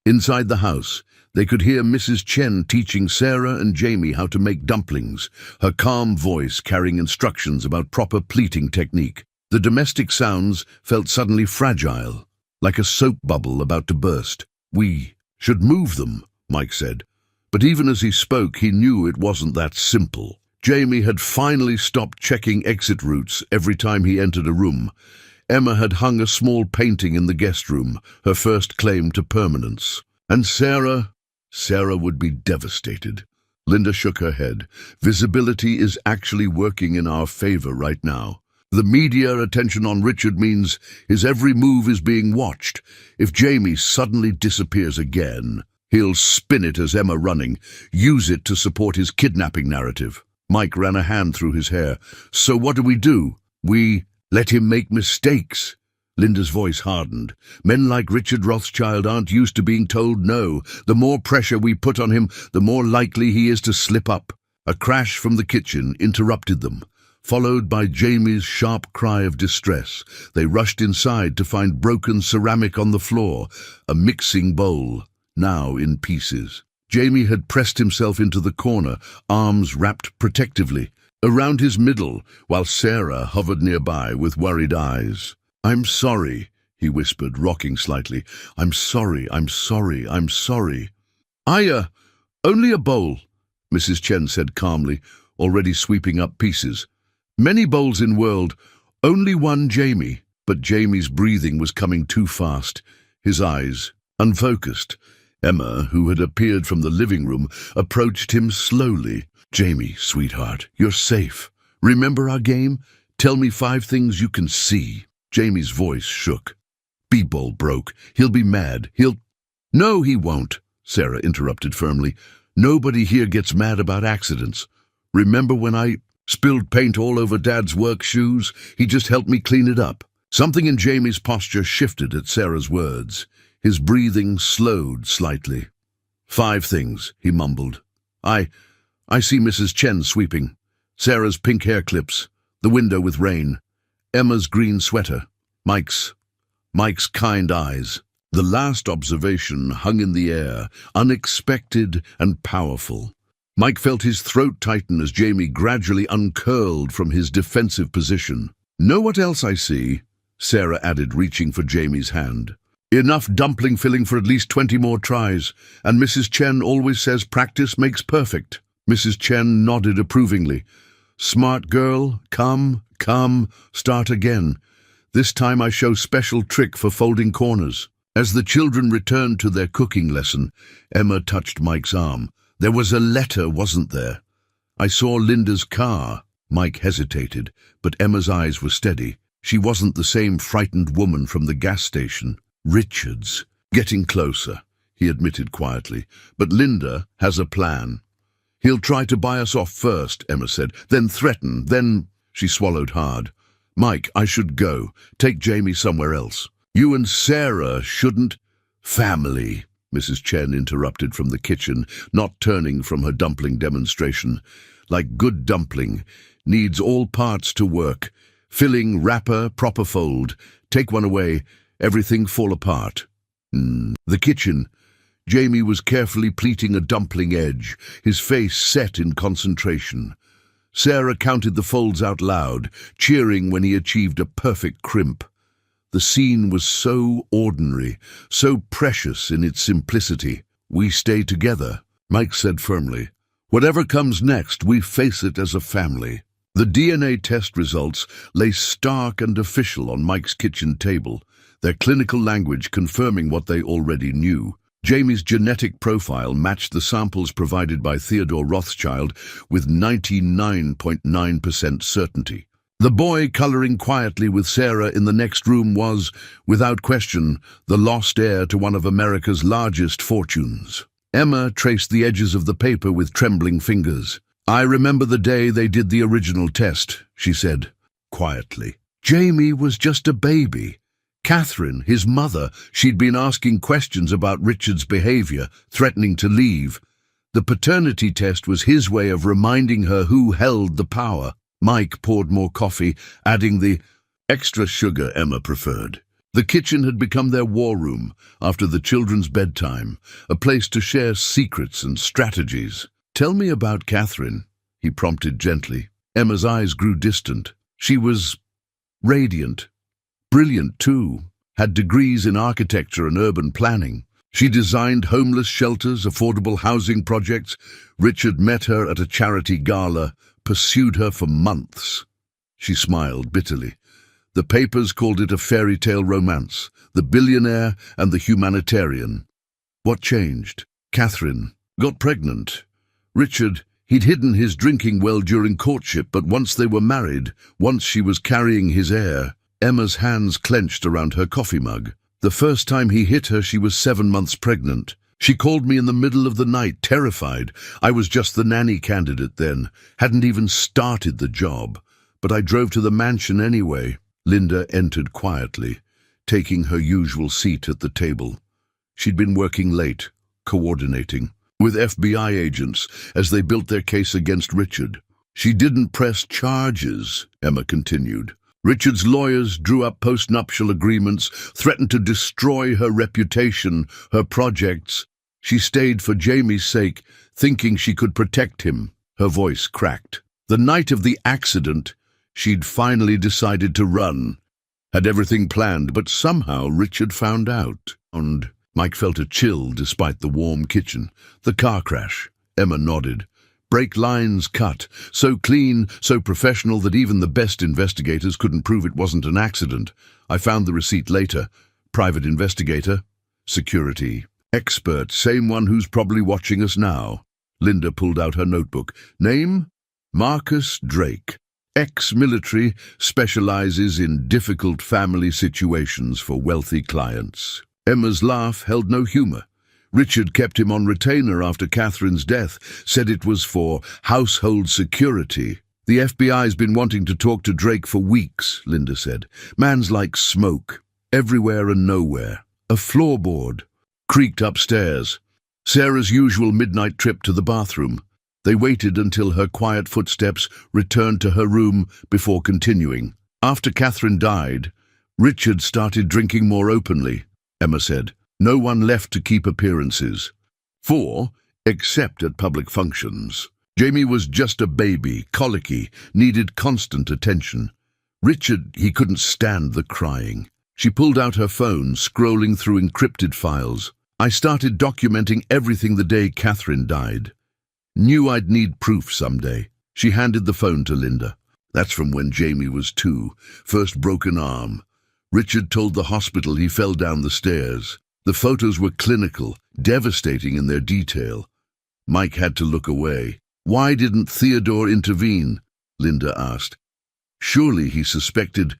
A: Inside the house, they could hear Mrs. Chen teaching Sarah and Jamie how to make dumplings, her calm voice carrying instructions about proper pleating technique. The domestic sounds felt suddenly fragile, like a soap bubble about to burst. We should move them, Mike said. But even as he spoke, he knew it wasn't that simple. Jamie had finally stopped checking exit routes every time he entered a room. Emma had hung a small painting in the guest room, her first claim to permanence. And Sarah would be devastated. Linda shook her head. Visibility is actually working in our favor right now. The media attention on Richard means his every move is being watched. If Jamie suddenly disappears again, he'll spin it as Emma running, use it to support his kidnapping narrative. Mike ran a hand through his hair. So what do? We let him make mistakes. Linda's voice hardened. Men like Richard Rothschild aren't used to being told no. The more pressure we put on him, the more likely he is to slip up. A crash from the kitchen interrupted them, followed by Jamie's sharp cry of distress. They rushed inside to find broken ceramic on the floor, a mixing bowl, now in pieces. Jamie had pressed himself into the corner, arms wrapped protectively around his middle, while Sarah hovered nearby with worried eyes. I'm sorry, he whispered, rocking slightly. I'm sorry. Only a bowl, Mrs. Chen said calmly, already sweeping up pieces. Many bowls in world, only one Jamie. But Jamie's breathing was coming too fast, his eyes unfocused. Emma, who had appeared from the living room, approached him slowly. Jamie, sweetheart, you're safe. Remember our game? Tell me 5 things you can see. Jamie's voice shook. B-bowl broke. He'll be mad. No, he won't, Sarah interrupted firmly. Nobody here gets mad about accidents. Remember when I spilled paint all over Dad's work shoes? He just helped me clean it up. Something in Jamie's posture shifted at Sarah's words. His breathing slowed slightly. 5 things, he mumbled. I see Mrs. Chen sweeping. Sarah's pink hair clips. The window with rain. Emma's green sweater. Mike's kind eyes. The last observation hung in the air, unexpected and powerful. Mike felt his throat tighten as Jamie gradually uncurled from his defensive position. "Know what else I see?" Sarah added, reaching for Jamie's hand. "Enough dumpling filling for at least 20 more tries, and Mrs. Chen always says practice makes perfect." Mrs. Chen nodded approvingly. "Smart girl, come, start again. This time I show special trick for folding corners." As the children returned to their cooking lesson, Emma touched Mike's arm. "There was a letter, wasn't there?" "I saw Linda's car." Mike hesitated, but Emma's eyes were steady. She wasn't the same frightened woman from the gas station. "Richard's getting closer," he admitted quietly. "But Linda has a plan." "He'll try to buy us off first," Emma said, "then threaten, then—" She swallowed hard. "Mike, I should go. Take Jamie somewhere else." "You and Sarah shouldn't—" "Family," Mrs. Chen interrupted from the kitchen, not turning from her dumpling demonstration. "Like good dumpling, needs all parts to work. Filling, wrapper, proper fold. Take one away, everything fall apart." The kitchen. Jamie was carefully pleating a dumpling edge, his face set in concentration. Sarah counted the folds out loud, cheering when he achieved a perfect crimp. The scene was so ordinary, so precious in its simplicity. "We stay together," Mike said firmly. "Whatever comes next, we face it as a family." The DNA test results lay stark and official on Mike's kitchen table, their clinical language confirming what they already knew. Jamie's genetic profile matched the samples provided by Theodore Rothschild with 99.9% certainty. The boy coloring quietly with Sarah in the next room was, without question, the lost heir to one of America's largest fortunes. Emma traced the edges of the paper with trembling fingers. "I remember the day they did the original test," she said, quietly. "Jamie was just a baby. Catherine, his mother, she'd been asking questions about Richard's behavior, threatening to leave. The paternity test was his way of reminding her who held the power." Mike poured more coffee, adding the extra sugar Emma preferred. The kitchen had become their war room after the children's bedtime, a place to share secrets and strategies. "Tell me about Catherine," he prompted gently. Emma's eyes grew distant. She was radiant. Brilliant, too. Had degrees in architecture and urban planning. She designed homeless shelters, affordable housing projects. Richard met her at a charity gala, pursued her for months. She smiled bitterly. The papers called it a fairy tale romance, the billionaire and the humanitarian. What changed? Catherine got pregnant. Richard, he'd hidden his drinking well during courtship, but once they were married, once she was carrying his heir, Emma's hands clenched around her coffee mug. The first time he hit her, she was 7 months pregnant. She called me in the middle of the night, terrified. I was just the nanny candidate then, hadn't even started the job. But I drove to the mansion anyway. Linda entered quietly, taking her usual seat at the table. She'd been working late, coordinating with FBI agents as they built their case against Richard. "She didn't press charges," Emma continued. "Richard's lawyers drew up post-nuptial agreements, threatened to destroy her reputation, her projects. She stayed for Jamie's sake, thinking she could protect him." Her voice cracked. "The night of the accident, she'd finally decided to run. Had everything planned, but somehow Richard found out." And Mike felt a chill despite the warm kitchen. "The car crash," Emma nodded. "Brake lines cut, so clean, so professional that even the best investigators couldn't prove it wasn't an accident. I found the receipt later. Private investigator, security expert, same one who's probably watching us now." Linda pulled out her notebook. "Name? Marcus Drake. Ex-military, specializes in difficult family situations for wealthy clients." Emma's laugh held no humor. "Richard kept him on retainer after Catherine's death, said it was for household security." "The FBI's been wanting to talk to Drake for weeks," Linda said. "Man's like smoke, everywhere and nowhere." A floorboard creaked upstairs. Sarah's usual midnight trip to the bathroom. They waited until her quiet footsteps returned to her room before continuing. "After Catherine died, Richard started drinking more openly," Emma said. No one left to keep appearances. 4. Except at public functions. Jamie was just a baby, colicky, needed constant attention. Richard, he couldn't stand the crying. She pulled out her phone, scrolling through encrypted files. I started documenting everything the day Catherine died. Knew I'd need proof someday. She handed the phone to Linda. That's from when Jamie was 2, first broken arm. Richard told the hospital he fell down the stairs. The photos were clinical, devastating in their detail. Mike had to look away. Why didn't Theodore intervene? Linda asked. Surely he suspected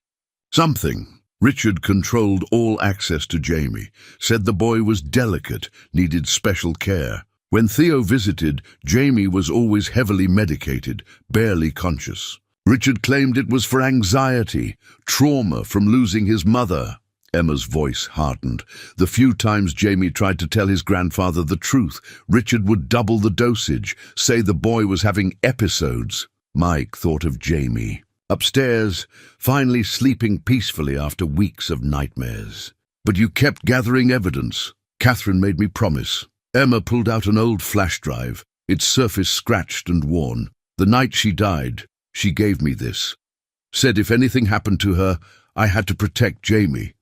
A: something. Richard controlled all access to Jamie, said the boy was delicate, needed special care. When Theo visited, Jamie was always heavily medicated, barely conscious. Richard claimed it was for anxiety, trauma from losing his mother. Emma's voice hardened. The few times Jamie tried to tell his grandfather the truth, Richard would double the dosage, say the boy was having episodes. Mike thought of Jamie. Upstairs, finally sleeping peacefully after weeks of nightmares. But you kept gathering evidence. Catherine made me promise. Emma pulled out an old flash drive, its surface scratched and worn. The night she died, she gave me this. Said if anything happened to her, I had to protect Jamie.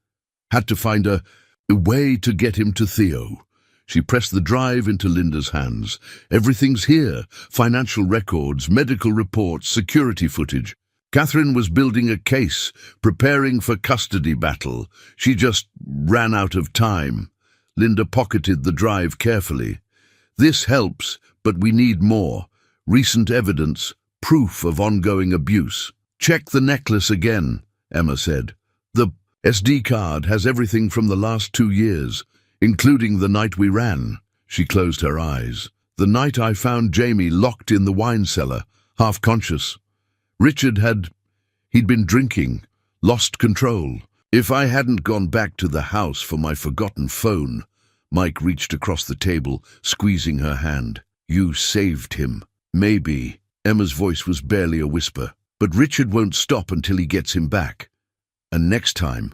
A: Had to find a way to get him to Theo. She pressed the drive into Linda's hands. Everything's here. Financial records, medical reports, security footage. Catherine was building a case, preparing for custody battle. She just ran out of time. Linda pocketed the drive carefully. This helps, but we need more. Recent evidence, proof of ongoing abuse. Check the necklace again, Emma said. The SD card has everything from the last 2 years, including the night we ran. She closed her eyes. The night I found Jamie locked in the wine cellar, half conscious. Richard he'd been drinking, lost control. If I hadn't gone back to the house for my forgotten phone, Mike reached across the table, squeezing her hand. You saved him. Maybe. Emma's voice was barely a whisper. But Richard won't stop until he gets him back. And next time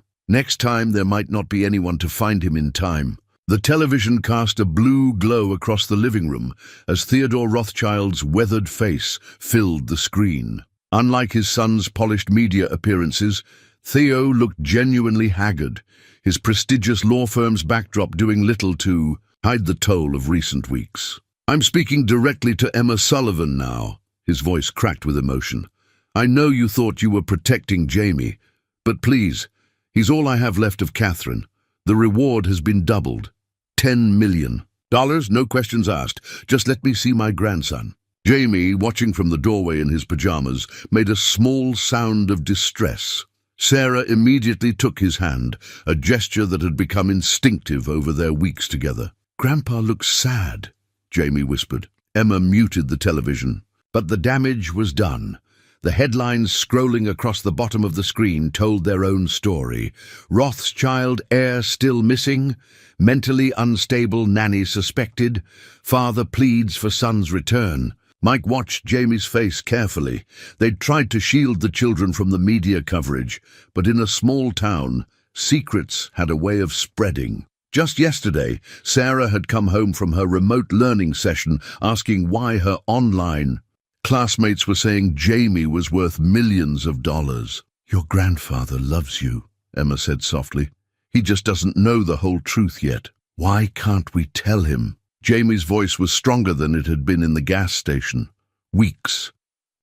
A: there might not be anyone to find him in time. The television cast a blue glow across the living room as Theodore Rothschild's weathered face filled the screen. Unlike his son's polished media appearances, Theo looked genuinely haggard, his prestigious law firm's backdrop doing little to hide the toll of recent weeks. I'm speaking directly to Emma Sullivan now, his voice cracked with emotion. I know you thought you were protecting Jamie, but please, he's all I have left of Catherine. The reward has been doubled. $10 million. No questions asked. Just let me see my grandson. Jamie, watching from the doorway in his pajamas, made a small sound of distress. Sarah immediately took his hand, a gesture that had become instinctive over their weeks together. Grandpa looks sad, Jamie whispered. Emma muted the television. But the damage was done. The headlines scrolling across the bottom of the screen told their own story. Rothschild heir still missing, mentally unstable nanny suspected, father pleads for son's return. Mike watched Jamie's face carefully. They'd tried to shield the children from the media coverage, but in a small town, secrets had a way of spreading. Just yesterday, Sarah had come home from her remote learning session asking why her online classmates were saying Jamie was worth millions of dollars. Your grandfather loves you, Emma said softly. He just doesn't know the whole truth yet. Why can't we tell him? Jamie's voice was stronger than it had been in the gas station. Weeks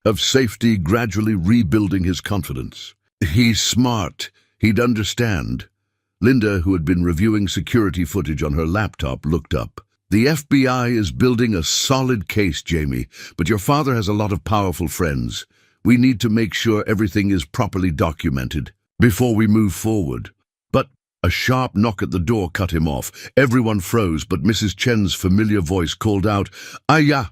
A: of safety gradually rebuilding his confidence. He's smart. He'd understand. Linda, who had been reviewing security footage on her laptop, looked up. The FBI is building a solid case, Jamie, but your father has a lot of powerful friends. We need to make sure everything is properly documented before we move forward. But a sharp knock at the door cut him off. Everyone froze, but Mrs. Chen's familiar voice called out, "Aya,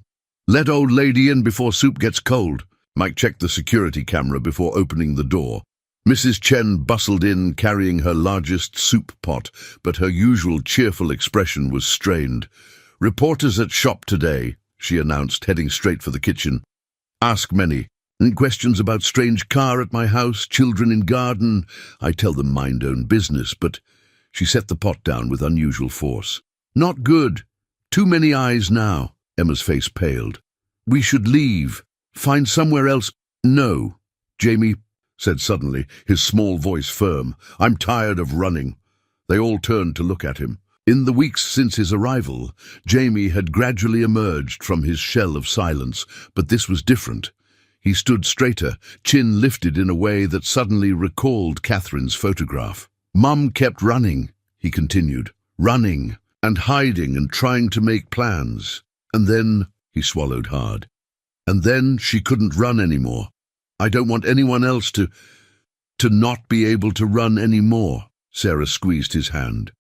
A: let old lady in before soup gets cold." Mike checked the security camera before opening the door. Mrs. Chen bustled in, carrying her largest soup pot, but her usual cheerful expression was strained. "Reporters at shop today," she announced, heading straight for the kitchen. "Ask many. Questions about strange car at my house, children in garden. I tell them mind own business, but..." She set the pot down with unusual force. Not good. Too many eyes now. Emma's face paled. We should leave. Find somewhere else. No. Jamie said suddenly, his small voice firm. I'm tired of running. They all turned to look at him. In the weeks since his arrival, Jamie had gradually emerged from his shell of silence, but this was different. He stood straighter, chin lifted in a way that suddenly recalled Catherine's photograph. Mum kept running, he continued, running and hiding and trying to make plans. And then, he swallowed hard, and then she couldn't run anymore. I don't want anyone else to not be able to run anymore. Sarah squeezed his hand.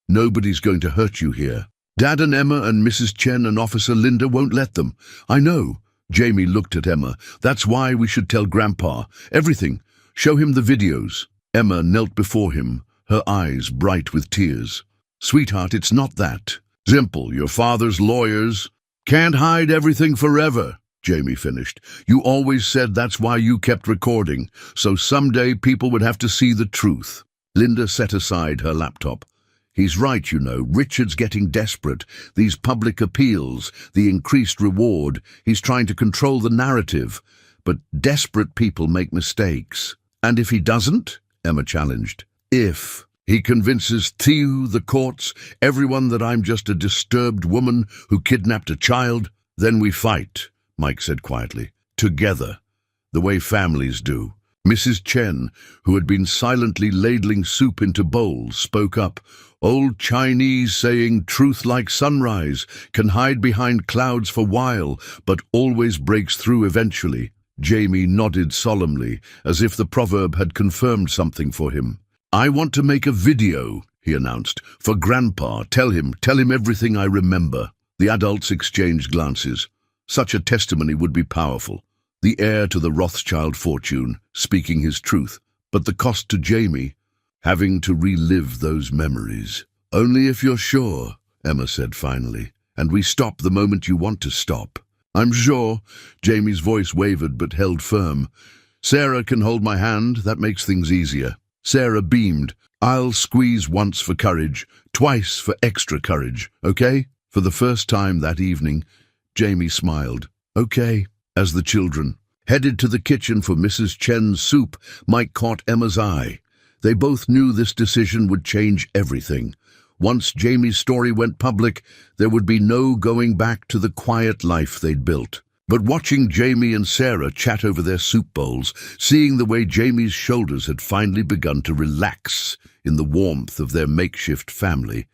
A: Nobody's going to hurt you here. Dad and Emma and Mrs. Chen and Officer Linda won't let them. I know. Jamie looked at Emma. That's why we should tell Grandpa. Everything. Show him the videos. Emma knelt before him, her eyes bright with tears. Sweetheart, it's not that. Simple, your father's lawyers. Can't hide everything forever, Jamie finished. You always said that's why you kept recording, so someday people would have to see the truth. Linda set aside her laptop. He's right, you know. Richard's getting desperate. These public appeals, the increased reward. He's trying to control the narrative. But desperate people make mistakes. And if he doesn't? Emma challenged. If he convinces Thieu, the courts, everyone that I'm just a disturbed woman who kidnapped a child, then we fight, Mike said quietly. Together. The way families do. Mrs. Chen, who had been silently ladling soup into bowls, spoke up. Old Chinese saying truth like sunrise can hide behind clouds for a while, but always breaks through eventually. Jamie nodded solemnly, as if the proverb had confirmed something for him. I want to make a video, he announced, for Grandpa. Tell him everything I remember. The adults exchanged glances. Such a testimony would be powerful. The heir to the Rothschild fortune, speaking his truth, but the cost to Jamie, having to relive those memories. Only if you're sure, Emma said finally, and we stop the moment you want to stop. I'm sure. Jamie's voice wavered but held firm. Sarah can hold my hand, that makes things easier. Sarah beamed. I'll squeeze once for courage, twice for extra courage, okay? For the first time that evening, Jamie smiled. Okay. As the children headed to the kitchen for Mrs. Chen's soup, Mike caught Emma's eye. They both knew this decision would change everything. Once Jamie's story went public, there would be no going back to the quiet life they'd built. But watching Jamie and Sarah chat over their soup bowls, seeing the way Jamie's shoulders had finally begun to relax in the warmth of their makeshift family,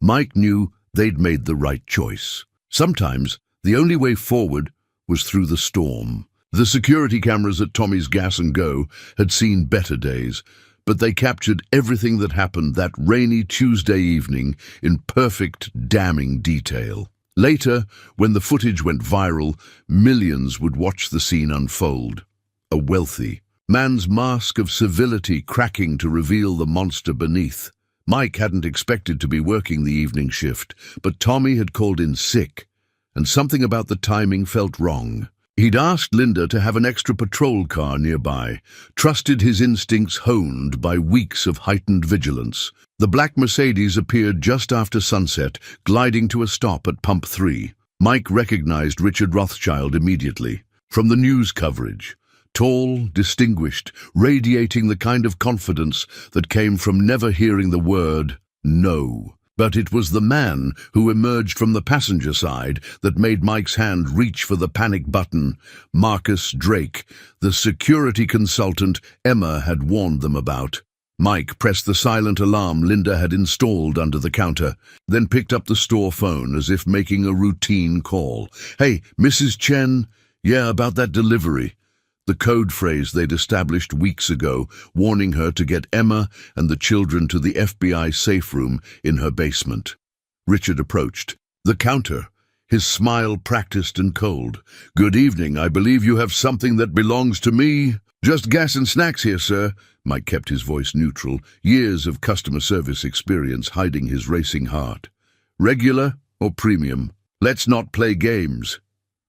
A: Mike knew they'd made the right choice. Sometimes the only way forward was through the storm. The security cameras at Tommy's Gas and Go had seen better days, but they captured everything that happened that rainy Tuesday evening in perfect, damning detail. Later, when the footage went viral, millions would watch the scene unfold. A wealthy man's mask of civility cracking to reveal the monster beneath. Mike hadn't expected to be working the evening shift, but Tommy had called in sick, and something about the timing felt wrong. He'd asked Linda to have an extra patrol car nearby, trusted his instincts honed by weeks of heightened vigilance. The black Mercedes appeared just after sunset, gliding to a stop at Pump 3. Mike recognized Richard Rothschild immediately. From the news coverage. Tall, distinguished, radiating the kind of confidence that came from never hearing the word no. But it was the man who emerged from the passenger side that made Mike's hand reach for the panic button. Marcus Drake, the security consultant Emma had warned them about. Mike pressed the silent alarm Linda had installed under the counter, then picked up the store phone as if making a routine call. Hey, Mrs. Chen? Yeah, about that delivery. The code phrase they'd established weeks ago, warning her to get Emma and the children to the FBI safe room in her basement. Richard approached. The counter, his smile practiced and cold. Good evening, I believe you have something that belongs to me. Just gas and snacks here, sir. Mike kept his voice neutral, years of customer service experience hiding his racing heart. Regular or premium? Let's not play games.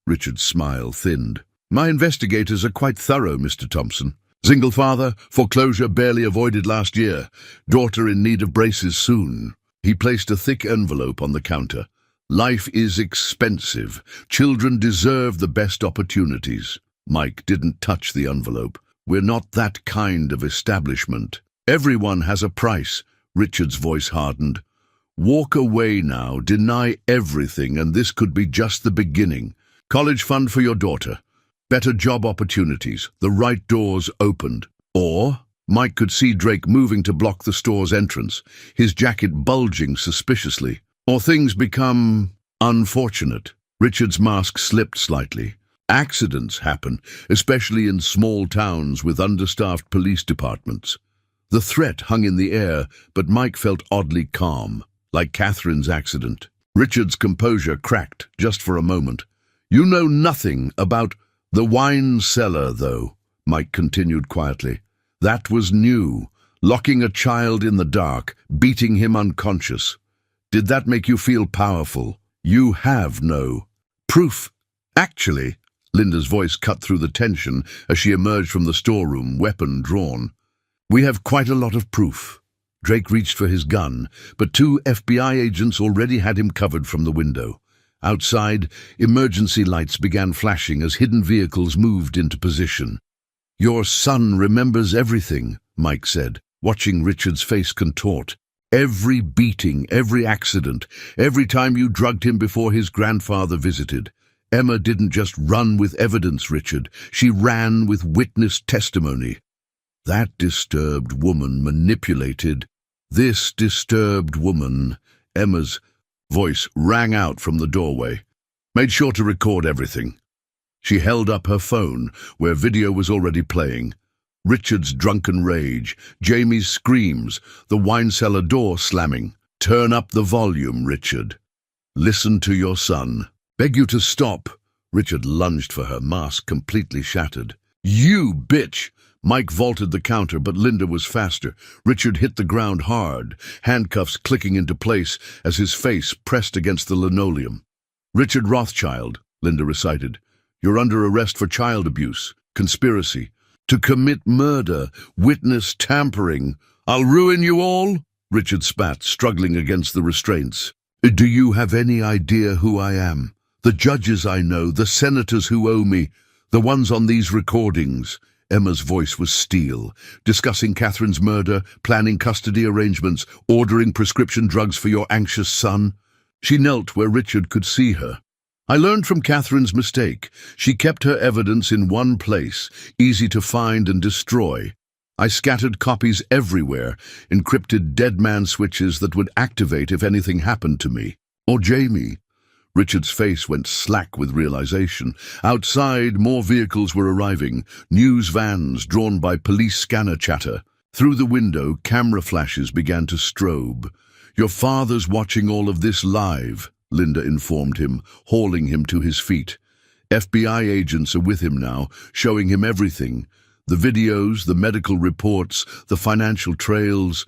A: Richard's smile thinned. My investigators are quite thorough, Mr. Thompson. Single father, foreclosure barely avoided last year. Daughter in need of braces soon. He placed a thick envelope on the counter. Life is expensive. Children deserve the best opportunities. Mike didn't touch the envelope. We're not that kind of establishment. Everyone has a price. Richard's voice hardened. Walk away now, deny everything, and this could be just the beginning. College fund for your daughter. Better job opportunities. The right doors opened. Or Mike could see Drake moving to block the store's entrance, his jacket bulging suspiciously. Or things become unfortunate. Richard's mask slipped slightly. Accidents happen, especially in small towns with understaffed police departments. The threat hung in the air, but Mike felt oddly calm, like Catherine's accident. Richard's composure cracked just for a moment. You know nothing about the wine cellar, though, Mike continued quietly. That was new, locking a child in the dark, beating him unconscious. Did that make you feel powerful? You have no proof. Actually, Linda's voice cut through the tension as she emerged from the storeroom, weapon drawn. We have quite a lot of proof. Drake reached for his gun, but 2 FBI agents already had him covered from the window. Outside, emergency lights began flashing as hidden vehicles moved into position. Your son remembers everything, Mike said, watching Richard's face contort. Every beating, every accident, every time you drugged him before his grandfather visited. Emma didn't just run with evidence, Richard. She ran with witness testimony. That disturbed woman manipulated. This disturbed woman, Emma's voice rang out from the doorway. Made sure to record everything. She held up her phone, where video was already playing. Richard's drunken rage, Jamie's screams, the wine cellar door slamming. Turn up the volume, Richard. Listen to your son. Beg you to stop. Richard lunged for her, mask completely shattered. You bitch! Mike vaulted the counter, but Linda was faster. Richard hit the ground hard, handcuffs clicking into place as his face pressed against the linoleum. Richard Rothschild, Linda recited. You're under arrest for child abuse, conspiracy, to commit murder, witness tampering. I'll ruin you all? Richard spat, struggling against the restraints. Do you have any idea who I am? The judges I know, the senators who owe me, the ones on these recordings. Emma's voice was steel, discussing Catherine's murder, planning custody arrangements, ordering prescription drugs for your anxious son. She knelt where Richard could see her. I learned from Catherine's mistake. She kept her evidence in one place, easy to find and destroy. I scattered copies everywhere, encrypted dead man switches that would activate if anything happened to me. Or Jamie. Richard's face went slack with realization. Outside, more vehicles were arriving, news vans drawn by police scanner chatter. Through the window, camera flashes began to strobe. Your father's watching all of this live, Linda informed him, hauling him to his feet. FBI agents are with him now, showing him everything. The videos, the medical reports, the financial trails.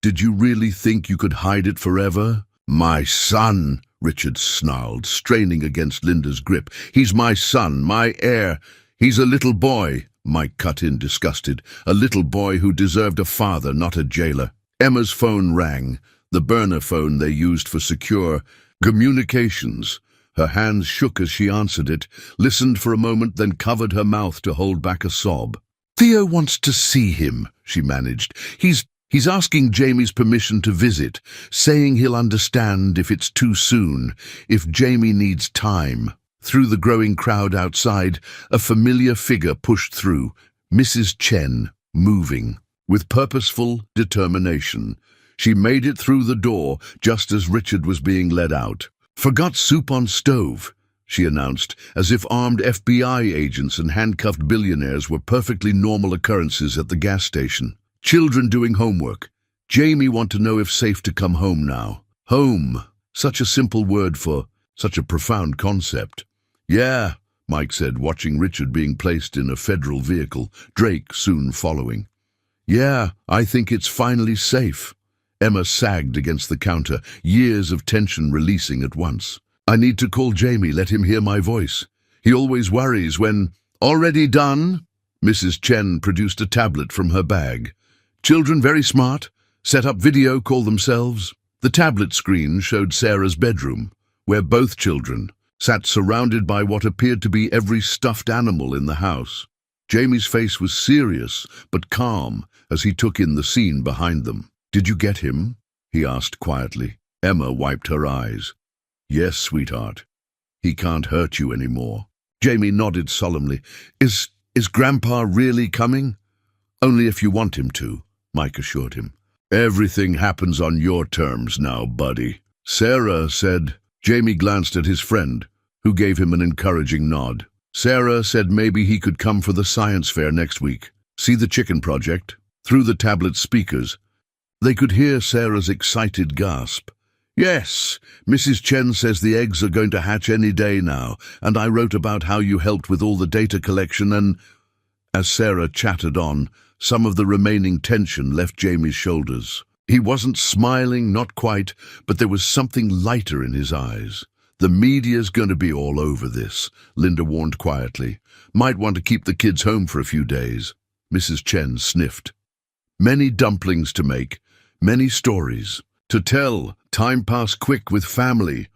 A: Did you really think you could hide it forever? My son, Richard snarled, straining against Linda's grip. He's my son, my heir. He's a little boy, Mike cut in, disgusted. A little boy who deserved a father, not a jailer. Emma's phone rang, the burner phone they used for secure communications. Her hands shook as she answered it, listened for a moment, then covered her mouth to hold back a sob. Theo wants to see him, she managed. He's asking Jamie's permission to visit, saying he'll understand if it's too soon, if Jamie needs time. Through the growing crowd outside, a familiar figure pushed through, Mrs. Chen, moving. With purposeful determination, she made it through the door just as Richard was being led out. Forgot soup on stove, she announced, as if armed FBI agents and handcuffed billionaires were perfectly normal occurrences at the gas station. Children doing homework. Jamie want to know if safe to come home now. Home. Such a simple word for such a profound concept. Yeah, Mike said, watching Richard being placed in a federal vehicle, Drake soon following. Yeah, I think it's finally safe. Emma sagged against the counter, years of tension releasing at once. I need to call Jamie, let him hear my voice. He always worries when... Already done? Mrs. Chen produced a tablet from her bag. Children very smart, set up video call themselves. The tablet screen showed Sarah's bedroom, where both children sat surrounded by what appeared to be every stuffed animal in the house. Jamie's face was serious but calm as he took in the scene behind them. "Did you get him?" he asked quietly. Emma wiped her eyes. "Yes, sweetheart. He can't hurt you anymore." Jamie nodded solemnly. Is Grandpa really coming?" "Only if you want him to," Mike assured him. "Everything happens on your terms now, buddy," Sarah said. Jamie glanced at his friend, who gave him an encouraging nod. Sarah said maybe he could come for the science fair next week. See the chicken project? Through the tablet speakers, they could hear Sarah's excited gasp. "Yes, Mrs. Chen says the eggs are going to hatch any day now, and I wrote about how you helped with all the data collection and—" As Sarah chattered on, some of the remaining tension left Jamie's shoulders. He wasn't smiling, not quite, but there was something lighter in his eyes. "The media's going to be all over this," Linda warned quietly. "Might want to keep the kids home for a few days." Mrs. Chen sniffed. "Many dumplings to make, many stories to tell. Time passed quick with family."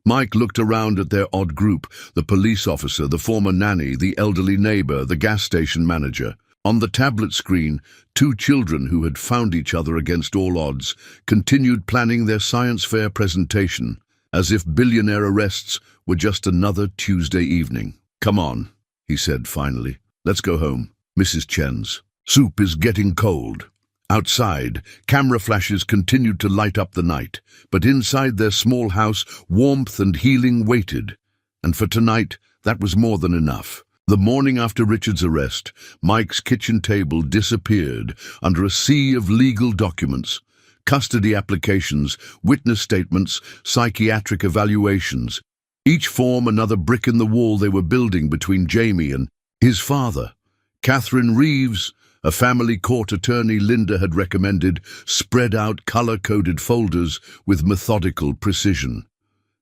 A: Mike looked around at their odd group, the police officer, the former nanny, the elderly neighbor, the gas station manager. On the tablet screen, two children who had found each other against all odds continued planning their science fair presentation, as if Billionaire arrests were just another Tuesday evening. "Come on," he said finally. "Let's go home. Mrs. Chen's soup is getting cold." Outside, camera flashes continued to light up the night, but inside their small house, warmth and healing waited. And for tonight, that was more than enough. The morning after Richard's arrest, Mike's kitchen table disappeared under a sea of legal documents, custody applications, witness statements, psychiatric evaluations. Each form another brick in the wall they were building between Jamie and his father. Catherine Reeves, a family court attorney Linda had recommended, spread out color-coded folders with methodical precision.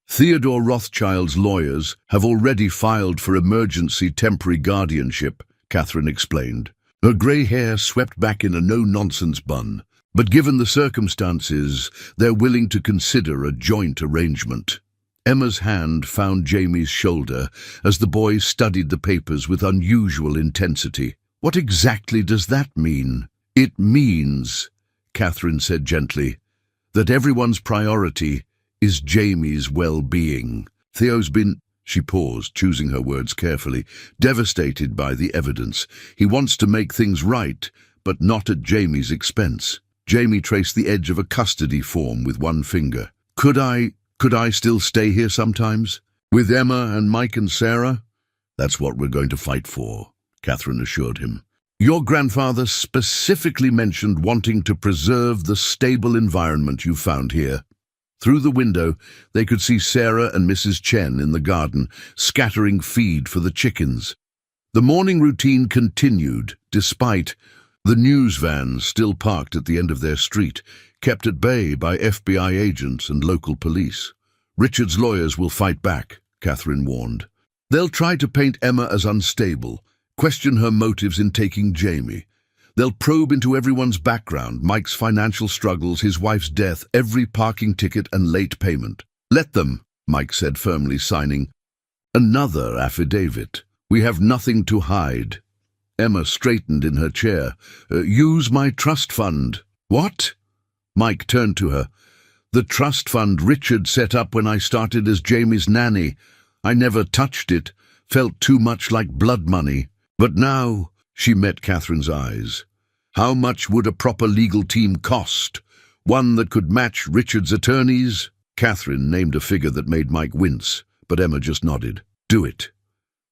A: Theodore Rothschild's lawyers have already filed for emergency temporary guardianship, Catherine explained. Her grey hair swept back in a no-nonsense bun. But given the circumstances, they're willing to consider a joint arrangement. Emma's hand found Jamie's shoulder as the boy studied the papers with unusual intensity. "What exactly does that mean?" "It means," Catherine said gently, "that everyone's priority is Jamie's well-being. Theo's been—" She paused, choosing her words carefully, devastated by the evidence. "He wants to make things right, but not at Jamie's expense." Jamie traced the edge of a custody form with one finger. Could I still stay here sometimes? With Emma and Mike and Sarah?" "That's what we're going to fight for," Catherine assured him. "Your grandfather specifically mentioned wanting to preserve the stable environment you found here." Through the window, they could see Sarah and Mrs. Chen in the garden, scattering feed for the chickens. The morning routine continued, despite the news vans still parked at the end of their street, kept at bay by FBI agents and local police. "Richard's lawyers will fight back," Catherine warned. "They'll try to paint Emma as unstable, question her motives in taking Jamie. They'll probe into everyone's background, Mike's financial struggles, his wife's death, every parking ticket and late payment." "Let them," Mike said firmly, signing another affidavit. "We have nothing to hide." Emma straightened in her chair. "Use my trust fund." "What?" Mike turned to her. "The trust fund Richard set up when I started as Jamie's nanny. I never touched it, felt too much like blood money. But now—" She met Catherine's eyes. "How much would a proper legal team cost? One that could match Richard's attorneys?" Catherine named a figure that made Mike wince, but Emma just nodded. "Do it.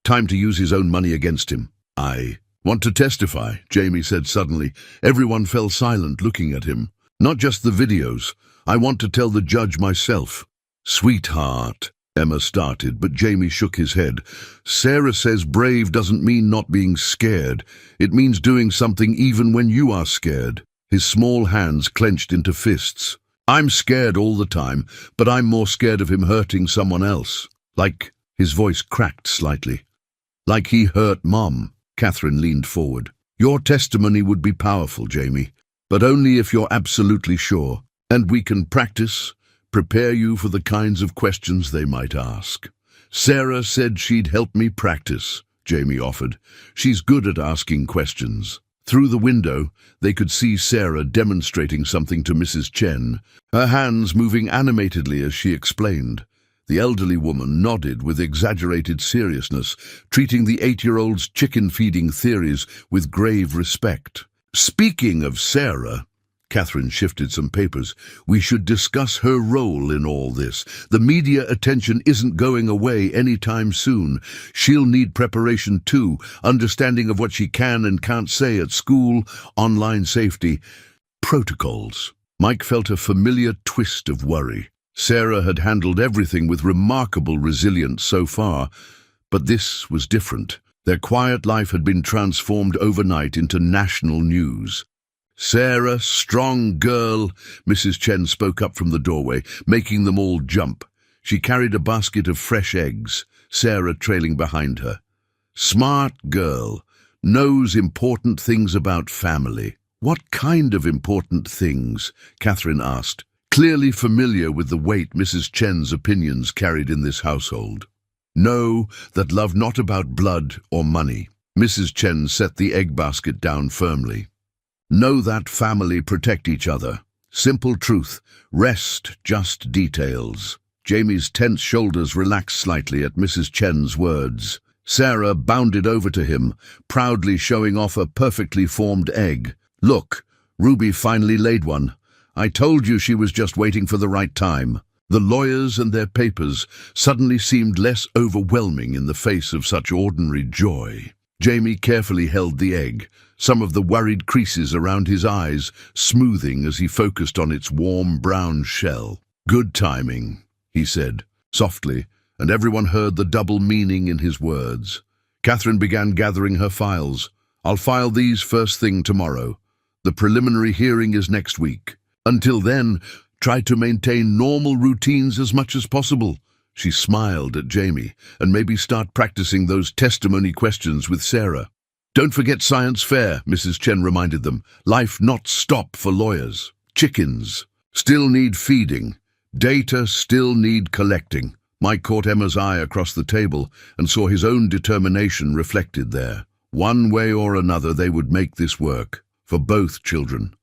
A: Time to use his own money against him." "I want to testify," Jamie said suddenly. Everyone fell silent, looking at him. "Not just the videos. I want to tell the judge myself." "Sweetheart," Emma started, but Jamie shook his head. "Sarah says brave doesn't mean not being scared. It means doing something even when you are scared." His small hands clenched into fists. "I'm scared all the time, but I'm more scared of him hurting someone else. Like," his voice cracked slightly, "like he hurt Mom." Catherine leaned forward. Your testimony would be powerful, Jamie, but only if you're absolutely sure. And we can prepare you for the kinds of questions they might ask. Sarah said she'd help me practice, Jamie offered. She's good at asking questions. Through the window, they could see Sarah demonstrating something to Mrs. Chen, her hands moving animatedly as she explained. The elderly woman nodded with exaggerated seriousness, treating the 8-year-old's chicken-feeding theories with grave respect. Speaking of Sarah, Catherine shifted some papers. We should discuss her role in all this. The media attention isn't going away anytime soon. She'll need preparation too, understanding of what she can and can't say at school, online safety, protocols. Mike felt a familiar twist of worry. Sarah had handled everything with remarkable resilience so far, but this was different. Their quiet life had been transformed overnight into national news. Sarah, strong girl, Mrs. Chen spoke up from the doorway, making them all jump. She carried a basket of fresh eggs, Sarah trailing behind her. Smart girl, knows important things about family. What kind of important things? Catherine asked, clearly familiar with the weight Mrs. Chen's opinions carried in this household. Know that love not about blood or money. Mrs. Chen set the egg basket down firmly. Know that family protect each other. Simple truth. Rest just details. Jamie's tense shoulders relaxed slightly at Mrs. Chen's words. Sarah bounded over to him, proudly showing off a perfectly formed egg. Look, Ruby finally laid one. I told you she was just waiting for the right time. The lawyers and their papers suddenly seemed less overwhelming in the face of such ordinary joy. Jamie carefully held the egg, some of the worried creases around his eyes smoothing as he focused on its warm brown shell. Good timing, he said, softly, and everyone heard the double meaning in his words. Catherine began gathering her files. I'll file these first thing tomorrow. The preliminary hearing is next week. Until then, try to maintain normal routines as much as possible. She smiled at Jamie, and maybe start practicing those testimony questions with Sarah. Don't forget science fair, Mrs. Chen reminded them. Life not stop for lawyers. Chickens still need feeding. Data still need collecting. Mike caught Emma's eye across the table and saw his own determination reflected there. One way or another they would make this work. For both children.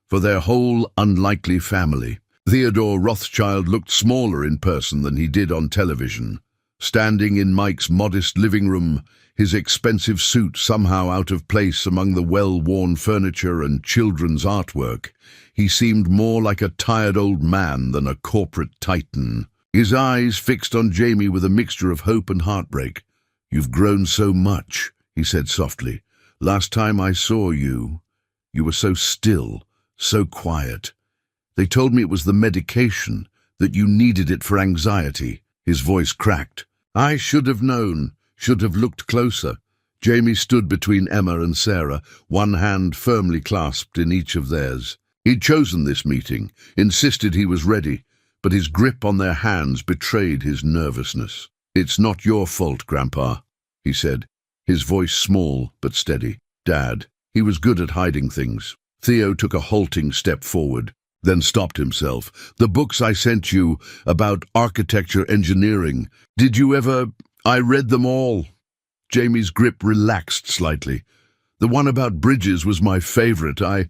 A: For their whole unlikely family. Theodore Rothschild looked smaller in person than he did on television. Standing in Mike's modest living room, his expensive suit somehow out of place among the well-worn furniture and children's artwork, he seemed more like a tired old man than a corporate titan. His eyes fixed on Jamie with a mixture of hope and heartbreak. You've grown so much, he said softly. Last time I saw you, you were so still, so quiet. They told me it was the medication, that you needed it for anxiety. His voice cracked. I should have known, should have looked closer. Jamie stood between Emma and Sarah, one hand firmly clasped in each of theirs. He'd chosen this meeting, insisted he was ready, but his grip on their hands betrayed his nervousness. It's not your fault, Grandpa, he said, his voice small but steady. Dad, he was good at hiding things. Theo took a halting step forward, then stopped himself. The books I sent you about architecture engineering, did you ever... I read them all. Jamie's grip relaxed slightly. The one about bridges was my favorite. I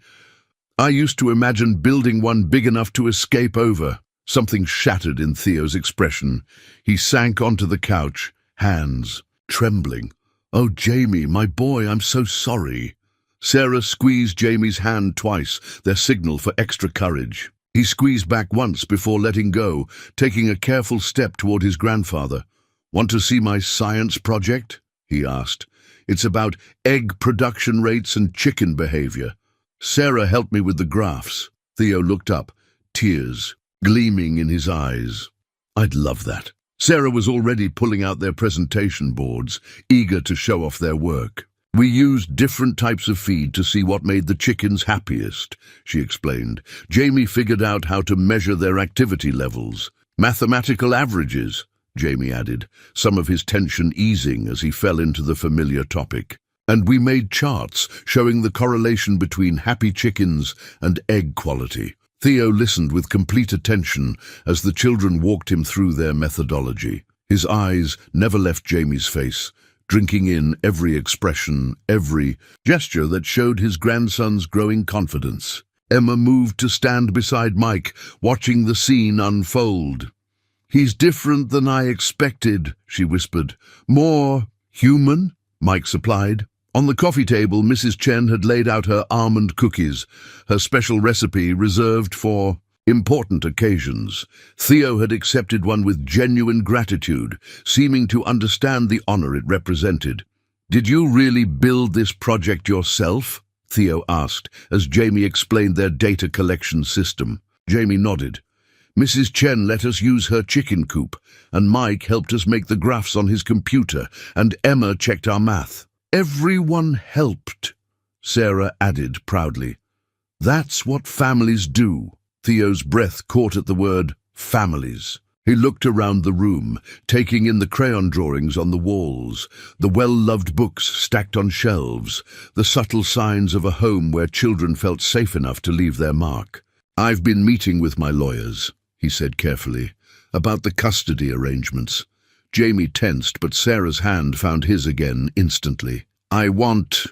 A: used to imagine building one big enough to escape over. Something shattered in Theo's expression. He sank onto the couch, hands trembling. Oh, Jamie, my boy, I'm so sorry. Sarah squeezed Jamie's hand twice, their signal for extra courage. He squeezed back once before letting go, taking a careful step toward his grandfather. Want to see my science project? He asked. It's about egg production rates and chicken behavior. Sarah helped me with the graphs. Theo looked up, tears gleaming in his eyes. I'd love that. Sarah was already pulling out their presentation boards, eager to show off their work. We used different types of feed to see what made the chickens happiest, she explained. Jamie figured out how to measure their activity levels. Mathematical averages, Jamie added, some of his tension easing as he fell into the familiar topic. and we made charts showing the correlation between happy chickens and egg quality. Theo listened with complete attention as the children walked him through their methodology. His eyes never left Jamie's face, drinking in every expression, every gesture that showed his grandson's growing confidence. Emma moved to stand beside Mike, watching the scene unfold. "He's different than I expected," she whispered. "More human?" Mike supplied. On the coffee table, Mrs. Chen had laid out her almond cookies, her special recipe reserved for important occasions. Theo had accepted one with genuine gratitude, seeming to understand the honor it represented. "Did you really build this project yourself?" Theo asked, as Jamie explained their data collection system. Jamie nodded. "Mrs. Chen let us use her chicken coop, and Mike helped us make the graphs on his computer, and Emma checked our math." "Everyone helped," Sarah added proudly. "That's what families do." Theo's breath caught at the word families. He looked around the room, taking in the crayon drawings on the walls, the well-loved books stacked on shelves, the subtle signs of a home where children felt safe enough to leave their mark. "I've been meeting with my lawyers," he said carefully, "about the custody arrangements." Jamie tensed, but Sarah's hand found his again instantly. "I want—"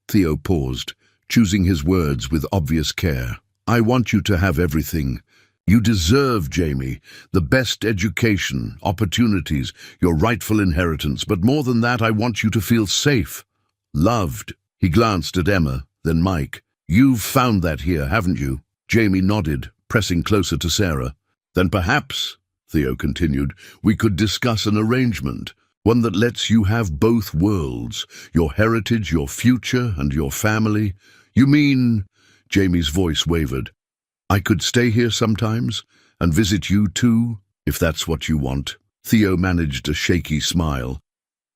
A: Theo paused, choosing his words with obvious care. "I want you to have everything. You deserve, Jamie, the best education, opportunities, your rightful inheritance, but more than that, I want you to feel safe, loved." He glanced at Emma, then Mike. "You've found that here, haven't you?" Jamie nodded, pressing closer to Sarah. "Then perhaps," Theo continued, "we could discuss an arrangement, one that lets you have both worlds, your heritage, your future, and your family." "You mean—" Jamie's voice wavered. "I could stay here sometimes and visit you too, if that's what you want." Theo managed a shaky smile.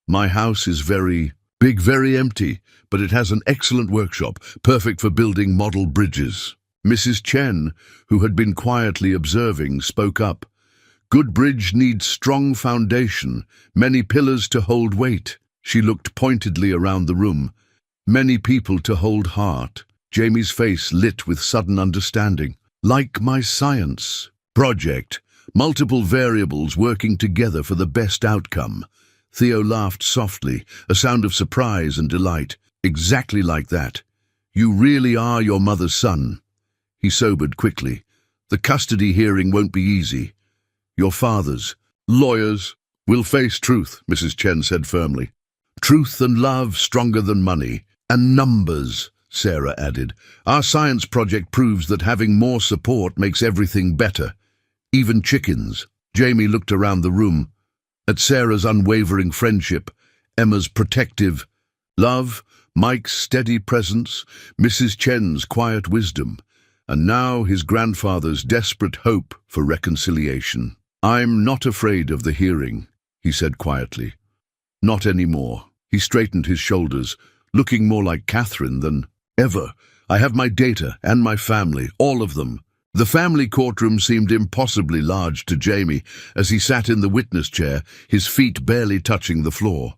A: "My house is very big, very empty, but it has an excellent workshop, perfect for building model bridges." Mrs. Chen, who had been quietly observing, spoke up. "Good bridge needs strong foundation, many pillars to hold weight." She looked pointedly around the room. "Many people to hold heart." Jamie's face lit with sudden understanding. "Like my science project, multiple variables working together for the best outcome." Theo laughed softly, a sound of surprise and delight. "Exactly like that. You really are your mother's son." He sobered quickly. "The custody hearing won't be easy. Your father's. Lawyers will face truth," Mrs. Chen said firmly. "Truth and love stronger than money. And numbers," Sarah added. "Our science project proves that having more support makes everything better. Even chickens." Jamie looked around the room, at Sarah's unwavering friendship, Emma's protective love, Mike's steady presence, Mrs. Chen's quiet wisdom, and now his grandfather's desperate hope for reconciliation. "I'm not afraid of the hearing," he said quietly. "Not anymore." He straightened his shoulders, looking more like Catherine than ever. "I have my data and my family, all of them." The family courtroom seemed impossibly large to Jamie as he sat in the witness chair, his feet barely touching the floor.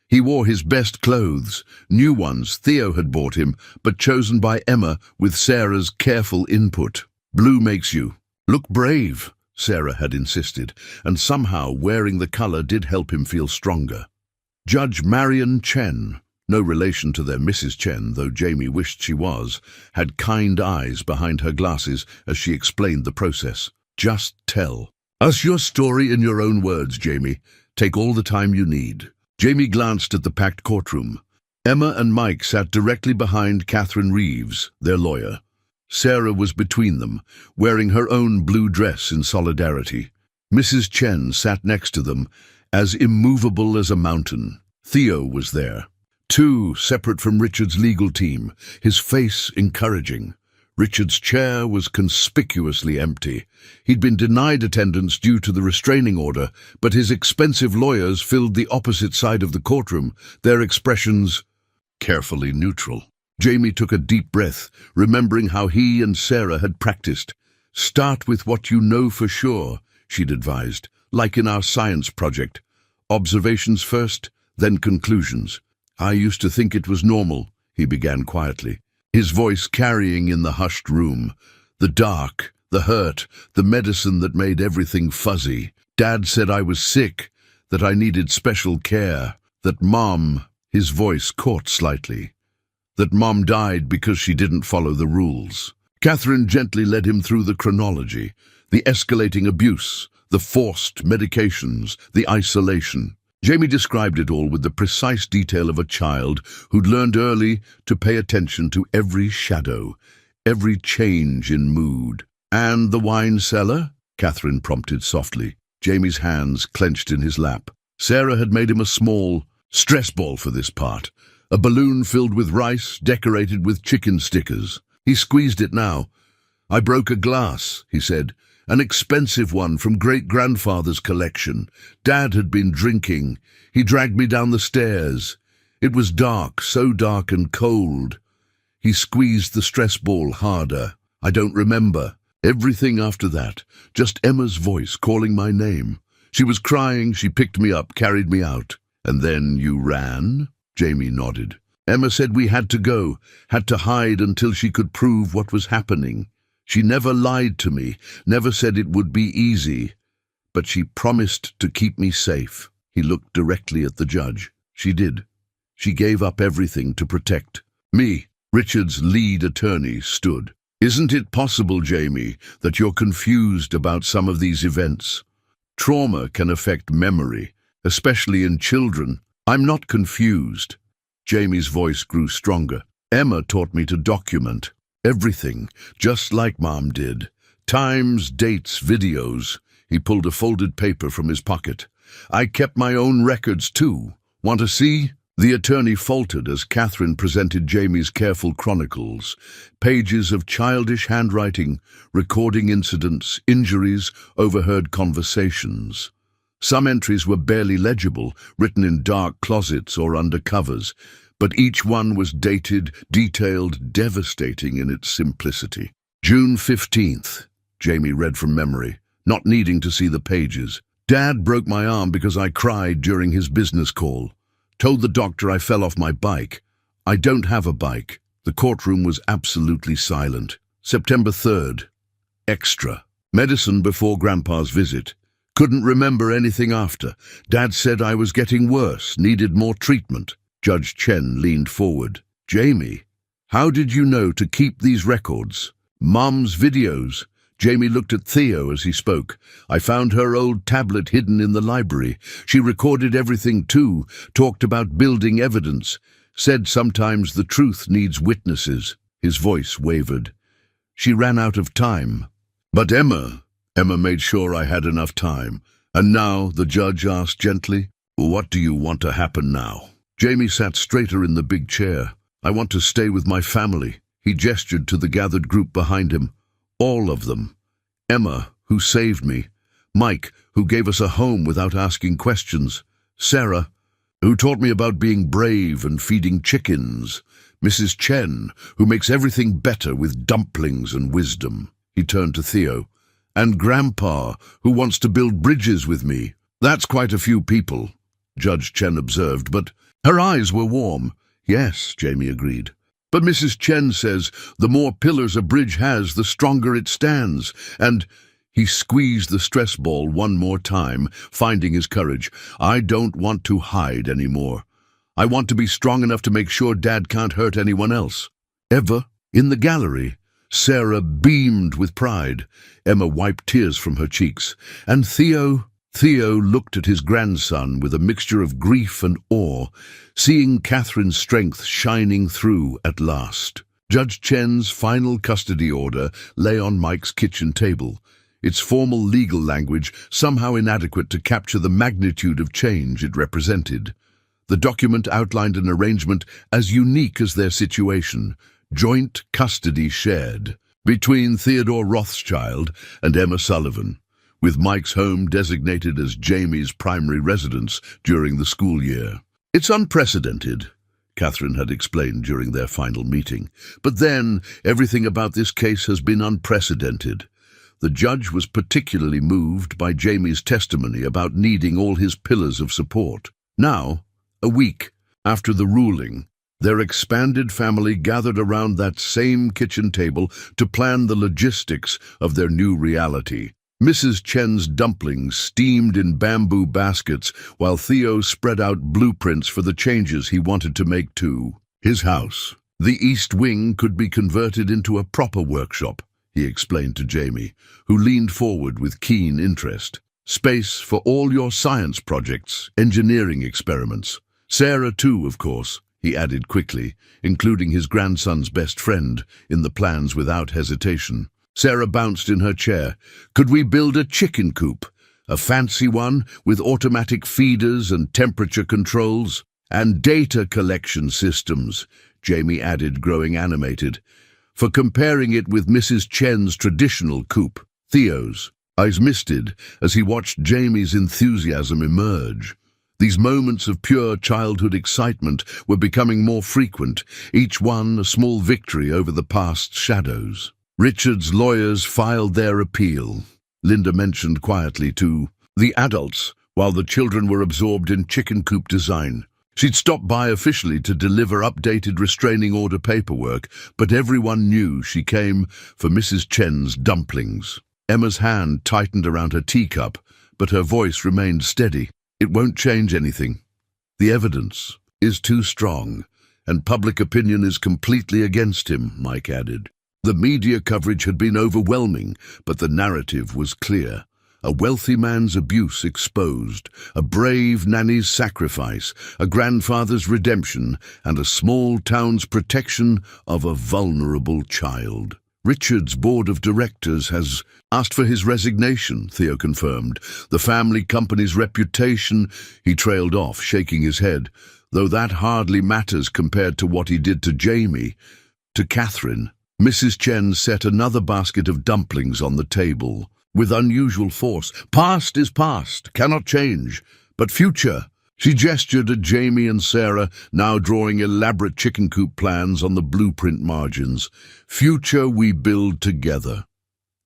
A: He wore his best clothes, new ones Theo had bought him, but chosen by Emma with Sarah's careful input. "Blue makes you look brave," Sarah had insisted, and somehow wearing the color did help him feel stronger. Judge Marion Chen, no relation to their Mrs. Chen, though Jamie wished she was, had kind eyes behind her glasses as she explained the process. "Just tell us your story in your own words, Jamie. Take all the time you need." Jamie glanced at the packed courtroom. Emma and Mike sat directly behind Catherine Reeves, their lawyer. Sarah was between them, wearing her own blue dress in solidarity. Mrs. Chen sat next to them, as immovable as a mountain. Theo was there, too, separate from Richard's legal team, his face encouraging. Richard's chair was conspicuously empty. He'd been denied attendance due to the restraining order, but his expensive lawyers filled the opposite side of the courtroom, their expressions carefully neutral. Jamie took a deep breath, remembering how he and Sarah had practiced. "Start with what you know for sure," she'd advised, "like in our science project. Observations first, then conclusions." I used to think it was normal, he began quietly, his voice carrying in the hushed room. The dark, the hurt, the medicine that made everything fuzzy. Dad said I was sick, that I needed special care, that Mom, his voice caught slightly, that Mom died because she didn't follow the rules. Catherine gently led him through the chronology, the escalating abuse, the forced medications, the isolation. Jamie described it all with the precise detail of a child who'd learned early to pay attention to every shadow, every change in mood. "And the wine cellar?" Catherine prompted softly, Jamie's hands clenched in his lap. Sarah had made him a small stress ball for this part, a balloon filled with rice decorated with chicken stickers. He squeezed it now. "I broke a glass," he said, "an expensive one from great-grandfather's collection. Dad had been drinking. He dragged me down the stairs. It was dark, so dark and cold." He squeezed the stress ball harder. "I don't remember. Everything after that, just Emma's voice calling my name. She was crying, she picked me up, carried me out." "And then you ran?" Jamie nodded. "Emma said we had to go, had to hide until she could prove what was happening. She never lied to me, never said it would be easy, but she promised to keep me safe." He looked directly at the judge. "She did. She gave up everything to protect me." Richard's lead attorney stood. "Isn't it possible, Jamie, that you're confused about some of these events? Trauma can affect memory, especially in children." "I'm not confused." Jamie's voice grew stronger. "Emma taught me to document everything, just like Mom did. Times, dates, videos." He pulled a folded paper from his pocket. "I kept my own records too. Want to see?" The attorney faltered as Catherine presented Jamie's careful chronicles, pages of childish handwriting, recording incidents, injuries, overheard conversations. Some entries were barely legible, written in dark closets or under covers, but each one was dated, detailed, devastating in its simplicity. "June 15th, Jamie read from memory, not needing to see the pages. "Dad broke my arm because I cried during his business call. Told the doctor I fell off my bike. I don't have a bike." The courtroom was absolutely silent. "September 3rd. Extra. Medicine before Grandpa's visit. Couldn't remember anything after. Dad said I was getting worse, needed more treatment." Judge Chen leaned forward. "Jamie, how did you know to keep these records?" "Mom's videos." Jamie looked at Theo as he spoke. "I found her old tablet hidden in the library. She recorded everything too, talked about building evidence, said sometimes the truth needs witnesses." His voice wavered. "She ran out of time." "But Emma made sure I had enough time." "And now," the judge asked gently, "what do you want to happen now?" Jamie sat straighter in the big chair. "I want to stay with my family." He gestured to the gathered group behind him. "All of them. Emma, who saved me. Mike, who gave us a home without asking questions. Sarah, who taught me about being brave and feeding chickens. Mrs. Chen, who makes everything better with dumplings and wisdom." He turned to Theo. "And Grandpa, who wants to build bridges with me." "That's quite a few people," Judge Chen observed, but her eyes were warm. "Yes," Jamie agreed. "But Mrs. Chen says the more pillars a bridge has, the stronger it stands, and—" He squeezed the stress ball one more time, finding his courage. "I don't want to hide anymore. I want to be strong enough to make sure Dad can't hurt anyone else." "Ever?" In the gallery, Sarah beamed with pride. Emma wiped tears from her cheeks. "And Theo looked at his grandson with a mixture of grief and awe, seeing Catherine's strength shining through at last." Judge Chen's final custody order lay on Mike's kitchen table, its formal legal language somehow inadequate to capture the magnitude of change it represented. The document outlined an arrangement as unique as their situation: joint custody shared between Theodore Rothschild and Emma Sullivan, with Mike's home designated as Jamie's primary residence during the school year. "It's unprecedented," Catherine had explained during their final meeting. "But then, everything about this case has been unprecedented." The judge was particularly moved by Jamie's testimony about needing all his pillars of support. Now, a week, After the ruling, their expanded family gathered around that same kitchen table to plan the logistics of their new reality. Mrs. Chen's dumplings steamed in bamboo baskets while Theo spread out blueprints for the changes he wanted to make to his house. The East Wing could be converted into a proper workshop, he explained to Jamie, who leaned forward with keen interest. Space for all your science projects, engineering experiments. Sarah too, of course, he added quickly, including his grandson's best friend in the plans without hesitation. Sarah bounced in her chair. Could we build a chicken coop? A fancy one with automatic feeders and temperature controls? And data collection systems, Jamie added, growing animated. For comparing it with Mrs. Chen's traditional coop, Theo's eyes misted as he watched Jamie's enthusiasm emerge. These moments of pure childhood excitement were becoming more frequent, each one a small victory over the past's shadows. Richard's lawyers filed their appeal, Linda mentioned quietly to the adults, while the children were absorbed in chicken coop design. She'd stopped by officially to deliver updated restraining order paperwork, but everyone knew she came for Mrs. Chen's dumplings. Emma's hand tightened around her teacup, but her voice remained steady. It won't change anything. The evidence is too strong, and public opinion is completely against him, Mike added. The media coverage had been overwhelming, but the narrative was clear. A wealthy man's abuse exposed, a brave nanny's sacrifice, a grandfather's redemption, and a small town's protection of a vulnerable child. Richard's board of directors has asked for his resignation, Theo confirmed. The family company's reputation, he trailed off, shaking his head, though that hardly matters compared to what he did to Jamie. To Catherine, Mrs. Chen set another basket of dumplings on the table. With unusual force, past is past, cannot change, but future. She gestured at Jamie and Sarah, now drawing elaborate chicken coop plans on the blueprint margins. Future we build together.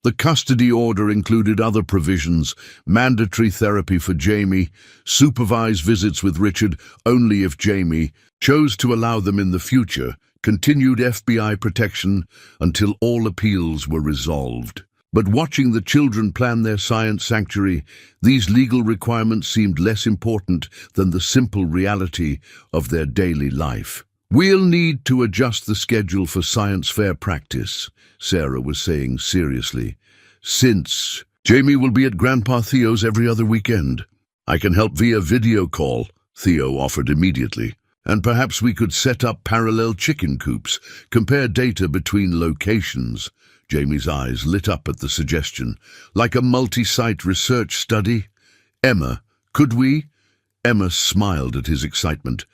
A: The custody order included other provisions: mandatory therapy for Jamie, supervised visits with Richard only if Jamie chose to allow them in the future, continued FBI protection until all appeals were resolved. But watching the children plan their science sanctuary, these legal requirements seemed less important than the simple reality of their daily life. We'll need to adjust the schedule for science fair practice, Sarah was saying seriously. Since Jamie will be at Grandpa Theo's every other weekend, I can help via video call, Theo offered immediately. And perhaps we could set up parallel chicken coops, compare data between locations. Jamie's eyes lit up at the suggestion. Like a multi-site research study? Emma, could we? Emma smiled at his excitement.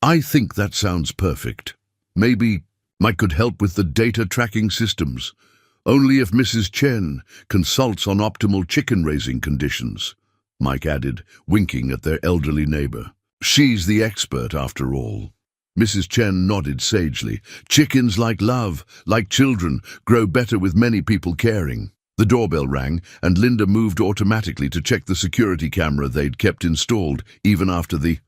A: I think that sounds perfect. Maybe Mike could help with the data tracking systems. Only if Mrs. Chen consults on optimal chicken raising conditions, Mike added, winking at their elderly neighbor. She's the expert, after all. Mrs. Chen nodded sagely. Chickens, like love, like children, grow better with many people caring. The doorbell rang, and Linda moved automatically to check the security camera they'd kept installed, even after the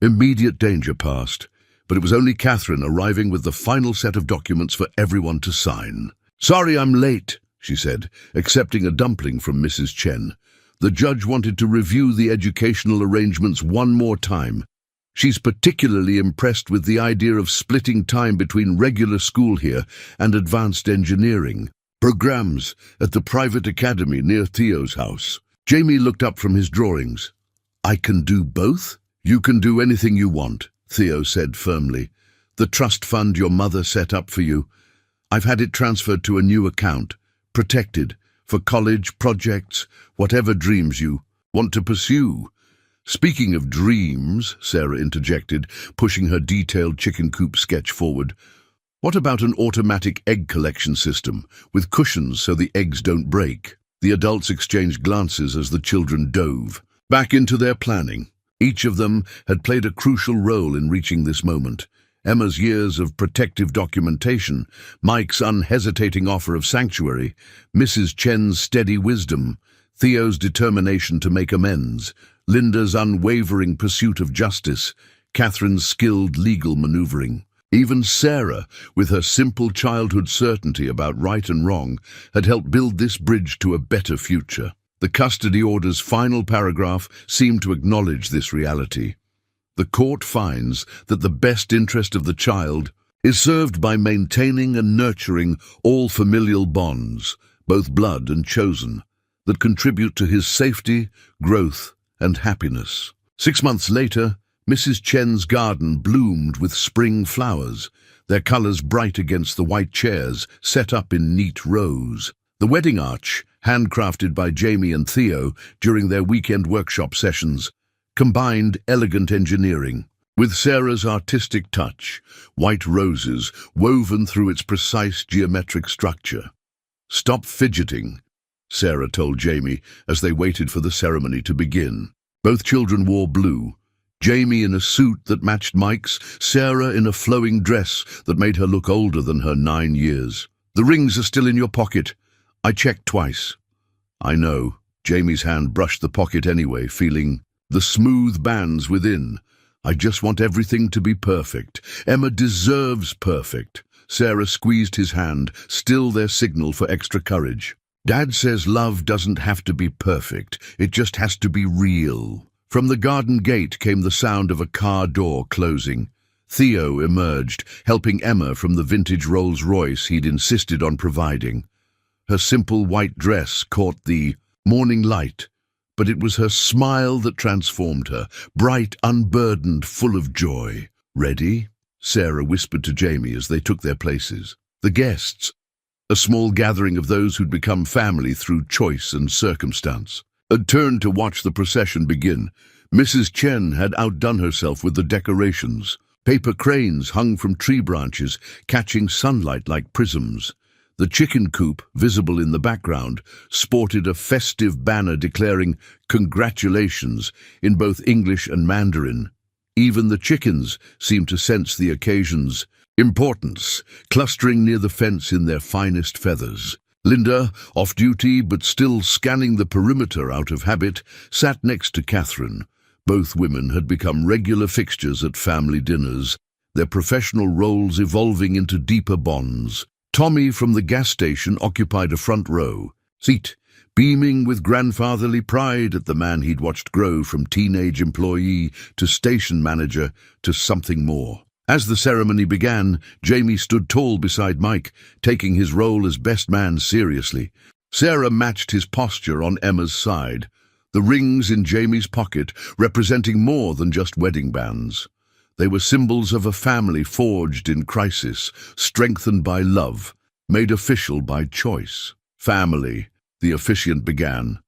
A: immediate danger passed. But it was only Catherine arriving with the final set of documents for everyone to sign. Sorry I'm late, she said, accepting a dumpling from Mrs. Chen. The judge wanted to review the educational arrangements one more time. She's particularly impressed with the idea of splitting time between regular school here and advanced engineering programs at the private academy near Theo's house. Jamie looked up from his drawings. I can do both? You can do anything you want, Theo said firmly. The trust fund your mother set up for you, I've had it transferred to a new account, protected, for college, projects, whatever dreams you want to pursue. Speaking of dreams, Sarah interjected, pushing her detailed chicken coop sketch forward. What about an automatic egg collection system, with cushions so the eggs don't break? The adults exchanged glances as the children dove back into their planning. Each of them had played a crucial role in reaching this moment. Emma's years of protective documentation, Mike's unhesitating offer of sanctuary, Mrs. Chen's steady wisdom, Theo's determination to make amends, Linda's unwavering pursuit of justice. Catherine's skilled legal maneuvering. Even Sarah, with her simple childhood certainty about right and wrong, had helped build this bridge to a better future. The custody order's final paragraph seemed to acknowledge this reality. The court finds that the best interest of the child is served by maintaining and nurturing all familial bonds, both blood and chosen, that contribute to his safety, growth, and happiness. 6 months later, Mrs. Chen's garden bloomed with spring flowers, their colours bright against the white chairs set up in neat rows. The wedding arch, handcrafted by Jamie and Theo during their weekend workshop sessions, combined elegant engineering with Sarah's artistic touch, white roses woven through its precise geometric structure. "Stop fidgeting," Sarah told Jamie as they waited for the ceremony to begin. Both children wore blue, Jamie in a suit that matched Mike's, Sarah in a flowing dress that made her look older than her 9 years. "The rings are still in your pocket. I checked twice." "I know." Jamie's hand brushed the pocket anyway, feeling the smooth bands within. "I just want everything to be perfect. Emma deserves perfect." Sarah squeezed his hand, still their signal for extra courage. "Dad says love doesn't have to be perfect. It just has to be real." From the garden gate came the sound of a car door closing. Theo emerged, helping Emma from the vintage Rolls-Royce he'd insisted on providing. Her simple white dress caught the morning light, but it was her smile that transformed her, bright, unburdened, full of joy. "Ready?" Sarah whispered to Jamie as they took their places. The guests, a small gathering of those who'd become family through choice and circumstance, had turned to watch the procession begin. Mrs. Chen had outdone herself with the decorations. Paper cranes hung from tree branches, catching sunlight like prisms. The chicken coop, visible in the background, sported a festive banner declaring "Congratulations" in both English and Mandarin. Even the chickens seemed to sense the occasion's importance, clustering near the fence in their finest feathers. Linda, off-duty but still scanning the perimeter out of habit, sat next to Catherine. Both women had become regular fixtures at family dinners, their professional roles evolving into deeper bonds. Tommy from the gas station occupied a front row seat, beaming with grandfatherly pride at the man he'd watched grow from teenage employee to station manager to something more. As the ceremony began, Jamie stood tall beside Mike, taking his role as best man seriously. Sarah matched his posture on Emma's side, the rings in Jamie's pocket representing more than just wedding bands. They were symbols of a family forged in crisis, strengthened by love, made official by choice. "Family," the officiant began,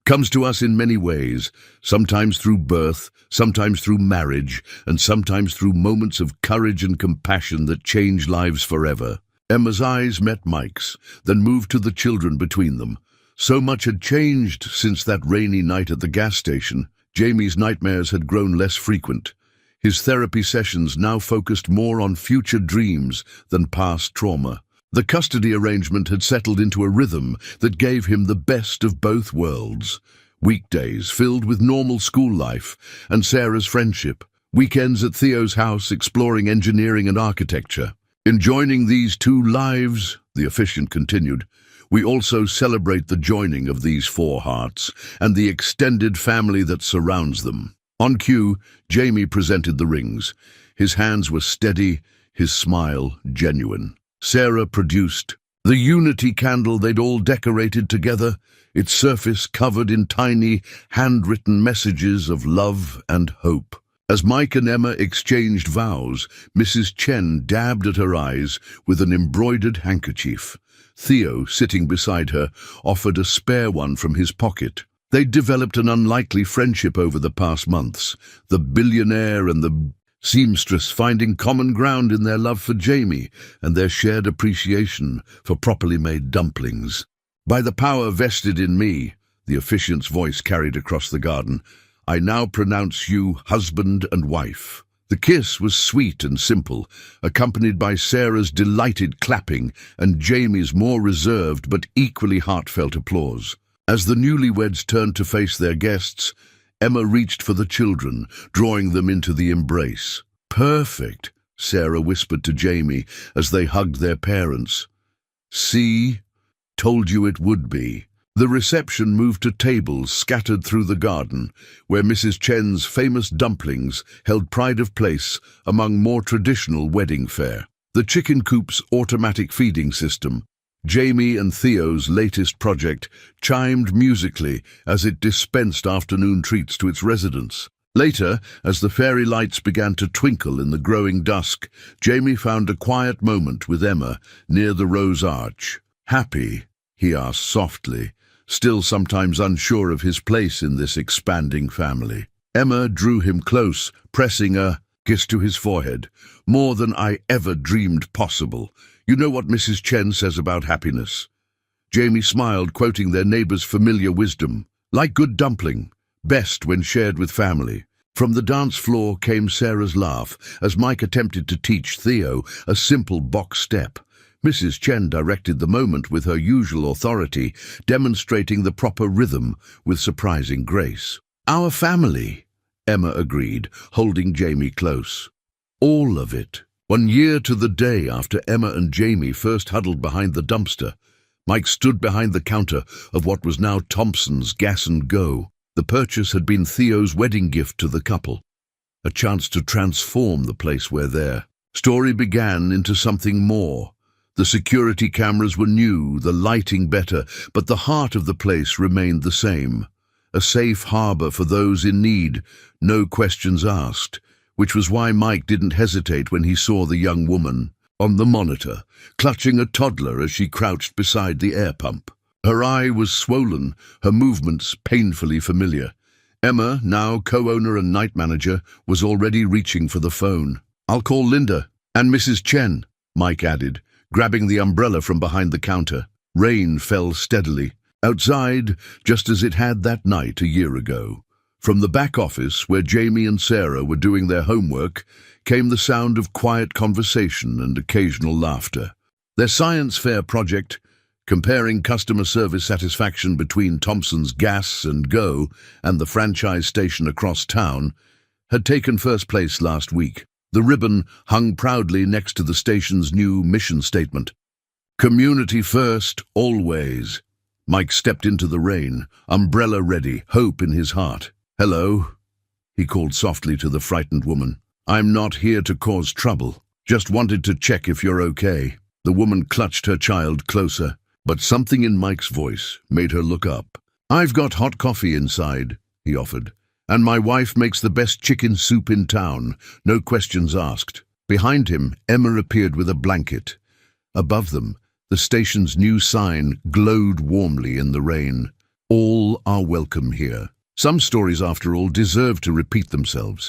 A: "comes to us in many ways, sometimes through birth, sometimes through marriage, and sometimes through moments of courage and compassion that change lives forever." Emma's eyes met Mike's, then moved to the children between them. So much had changed since that rainy night at the gas station. Jamie's nightmares had grown less frequent. His therapy sessions now focused more on future dreams than past trauma. The custody arrangement had settled into a rhythm that gave him the best of both worlds. Weekdays filled with normal school life and Sarah's friendship. Weekends at Theo's house exploring engineering and architecture. "In joining these two lives," the officiant continued, "we also celebrate the joining of these four hearts and the extended family that surrounds them." On cue, Jamie presented the rings. His hands were steady, his smile genuine. Sarah produced the unity candle they'd all decorated together, its surface covered in tiny, handwritten messages of love and hope. As Mike and Emma exchanged vows, Mrs. Chen dabbed at her eyes with an embroidered handkerchief. Theo, sitting beside her, offered a spare one from his pocket. They'd developed an unlikely friendship over the past months, the billionaire and the seamstress finding common ground in their love for Jamie and their shared appreciation for properly made dumplings. "By the power vested in me," the officiant's voice carried across the garden, "I now pronounce you husband and wife." The kiss was sweet and simple, accompanied by Sarah's delighted clapping and Jamie's more reserved but equally heartfelt applause. As the newlyweds turned to face their guests, Emma reached for the children, drawing them into the embrace. "Perfect," Sarah whispered to Jamie as they hugged their parents. "See? Told you it would be." The reception moved to tables scattered through the garden, where Mrs. Chen's famous dumplings held pride of place among more traditional wedding fare. The chicken coop's automatic feeding system, Jamie and Theo's latest project, chimed musically as it dispensed afternoon treats to its residents. Later, as the fairy lights began to twinkle in the growing dusk, Jamie found a quiet moment with Emma near the rose arch. "Happy?" he asked softly, still sometimes unsure of his place in this expanding family. Emma drew him close, pressing a kiss to his forehead. "More than I ever dreamed possible. You know what Mrs. Chen says about happiness." Jamie smiled, quoting their neighbor's familiar wisdom. "Like good dumpling, best when shared with family." From the dance floor came Sarah's laugh as Mike attempted to teach Theo a simple box step. Mrs. Chen directed the moment with her usual authority, demonstrating the proper rhythm with surprising grace. "Our family," Emma agreed, holding Jamie close. "All of it." 1 year to the day after Emma and Jamie first huddled behind the dumpster, Mike stood behind the counter of what was now Thompson's Gas and Go. The purchase had been Theo's wedding gift to the couple, a chance to transform the place where their story began into something more. The security cameras were new, the lighting better, but the heart of the place remained the same. A safe harbor for those in need, no questions asked, which was why Mike didn't hesitate when he saw the young woman on the monitor, clutching a toddler as she crouched beside the air pump. Her eye was swollen, her movements painfully familiar. Emma, now co-owner and night manager, was already reaching for the phone. "I'll call Linda and Mrs. Chen," Mike added, grabbing the umbrella from behind the counter. Rain fell steadily. Outside, just as it had that night a year ago. From the back office, where Jamie and Sarah were doing their homework, came the sound of quiet conversation and occasional laughter. Their science fair project, comparing customer service satisfaction between Thompson's Gas and Go and the franchise station across town, had taken first place last week. The ribbon hung proudly next to the station's new mission statement. "Community first, always." Mike stepped into the rain, umbrella ready, hope in his heart. "Hello," he called softly to the frightened woman. "I'm not here to cause trouble. Just wanted to check if you're okay." The woman clutched her child closer, but something in Mike's voice made her look up. "I've got hot coffee inside," he offered. "And my wife makes the best chicken soup in town, no questions asked." Behind him, Emma appeared with a blanket. Above them, the station's new sign glowed warmly in the rain. "All are welcome here." Some stories, after all, deserve to repeat themselves.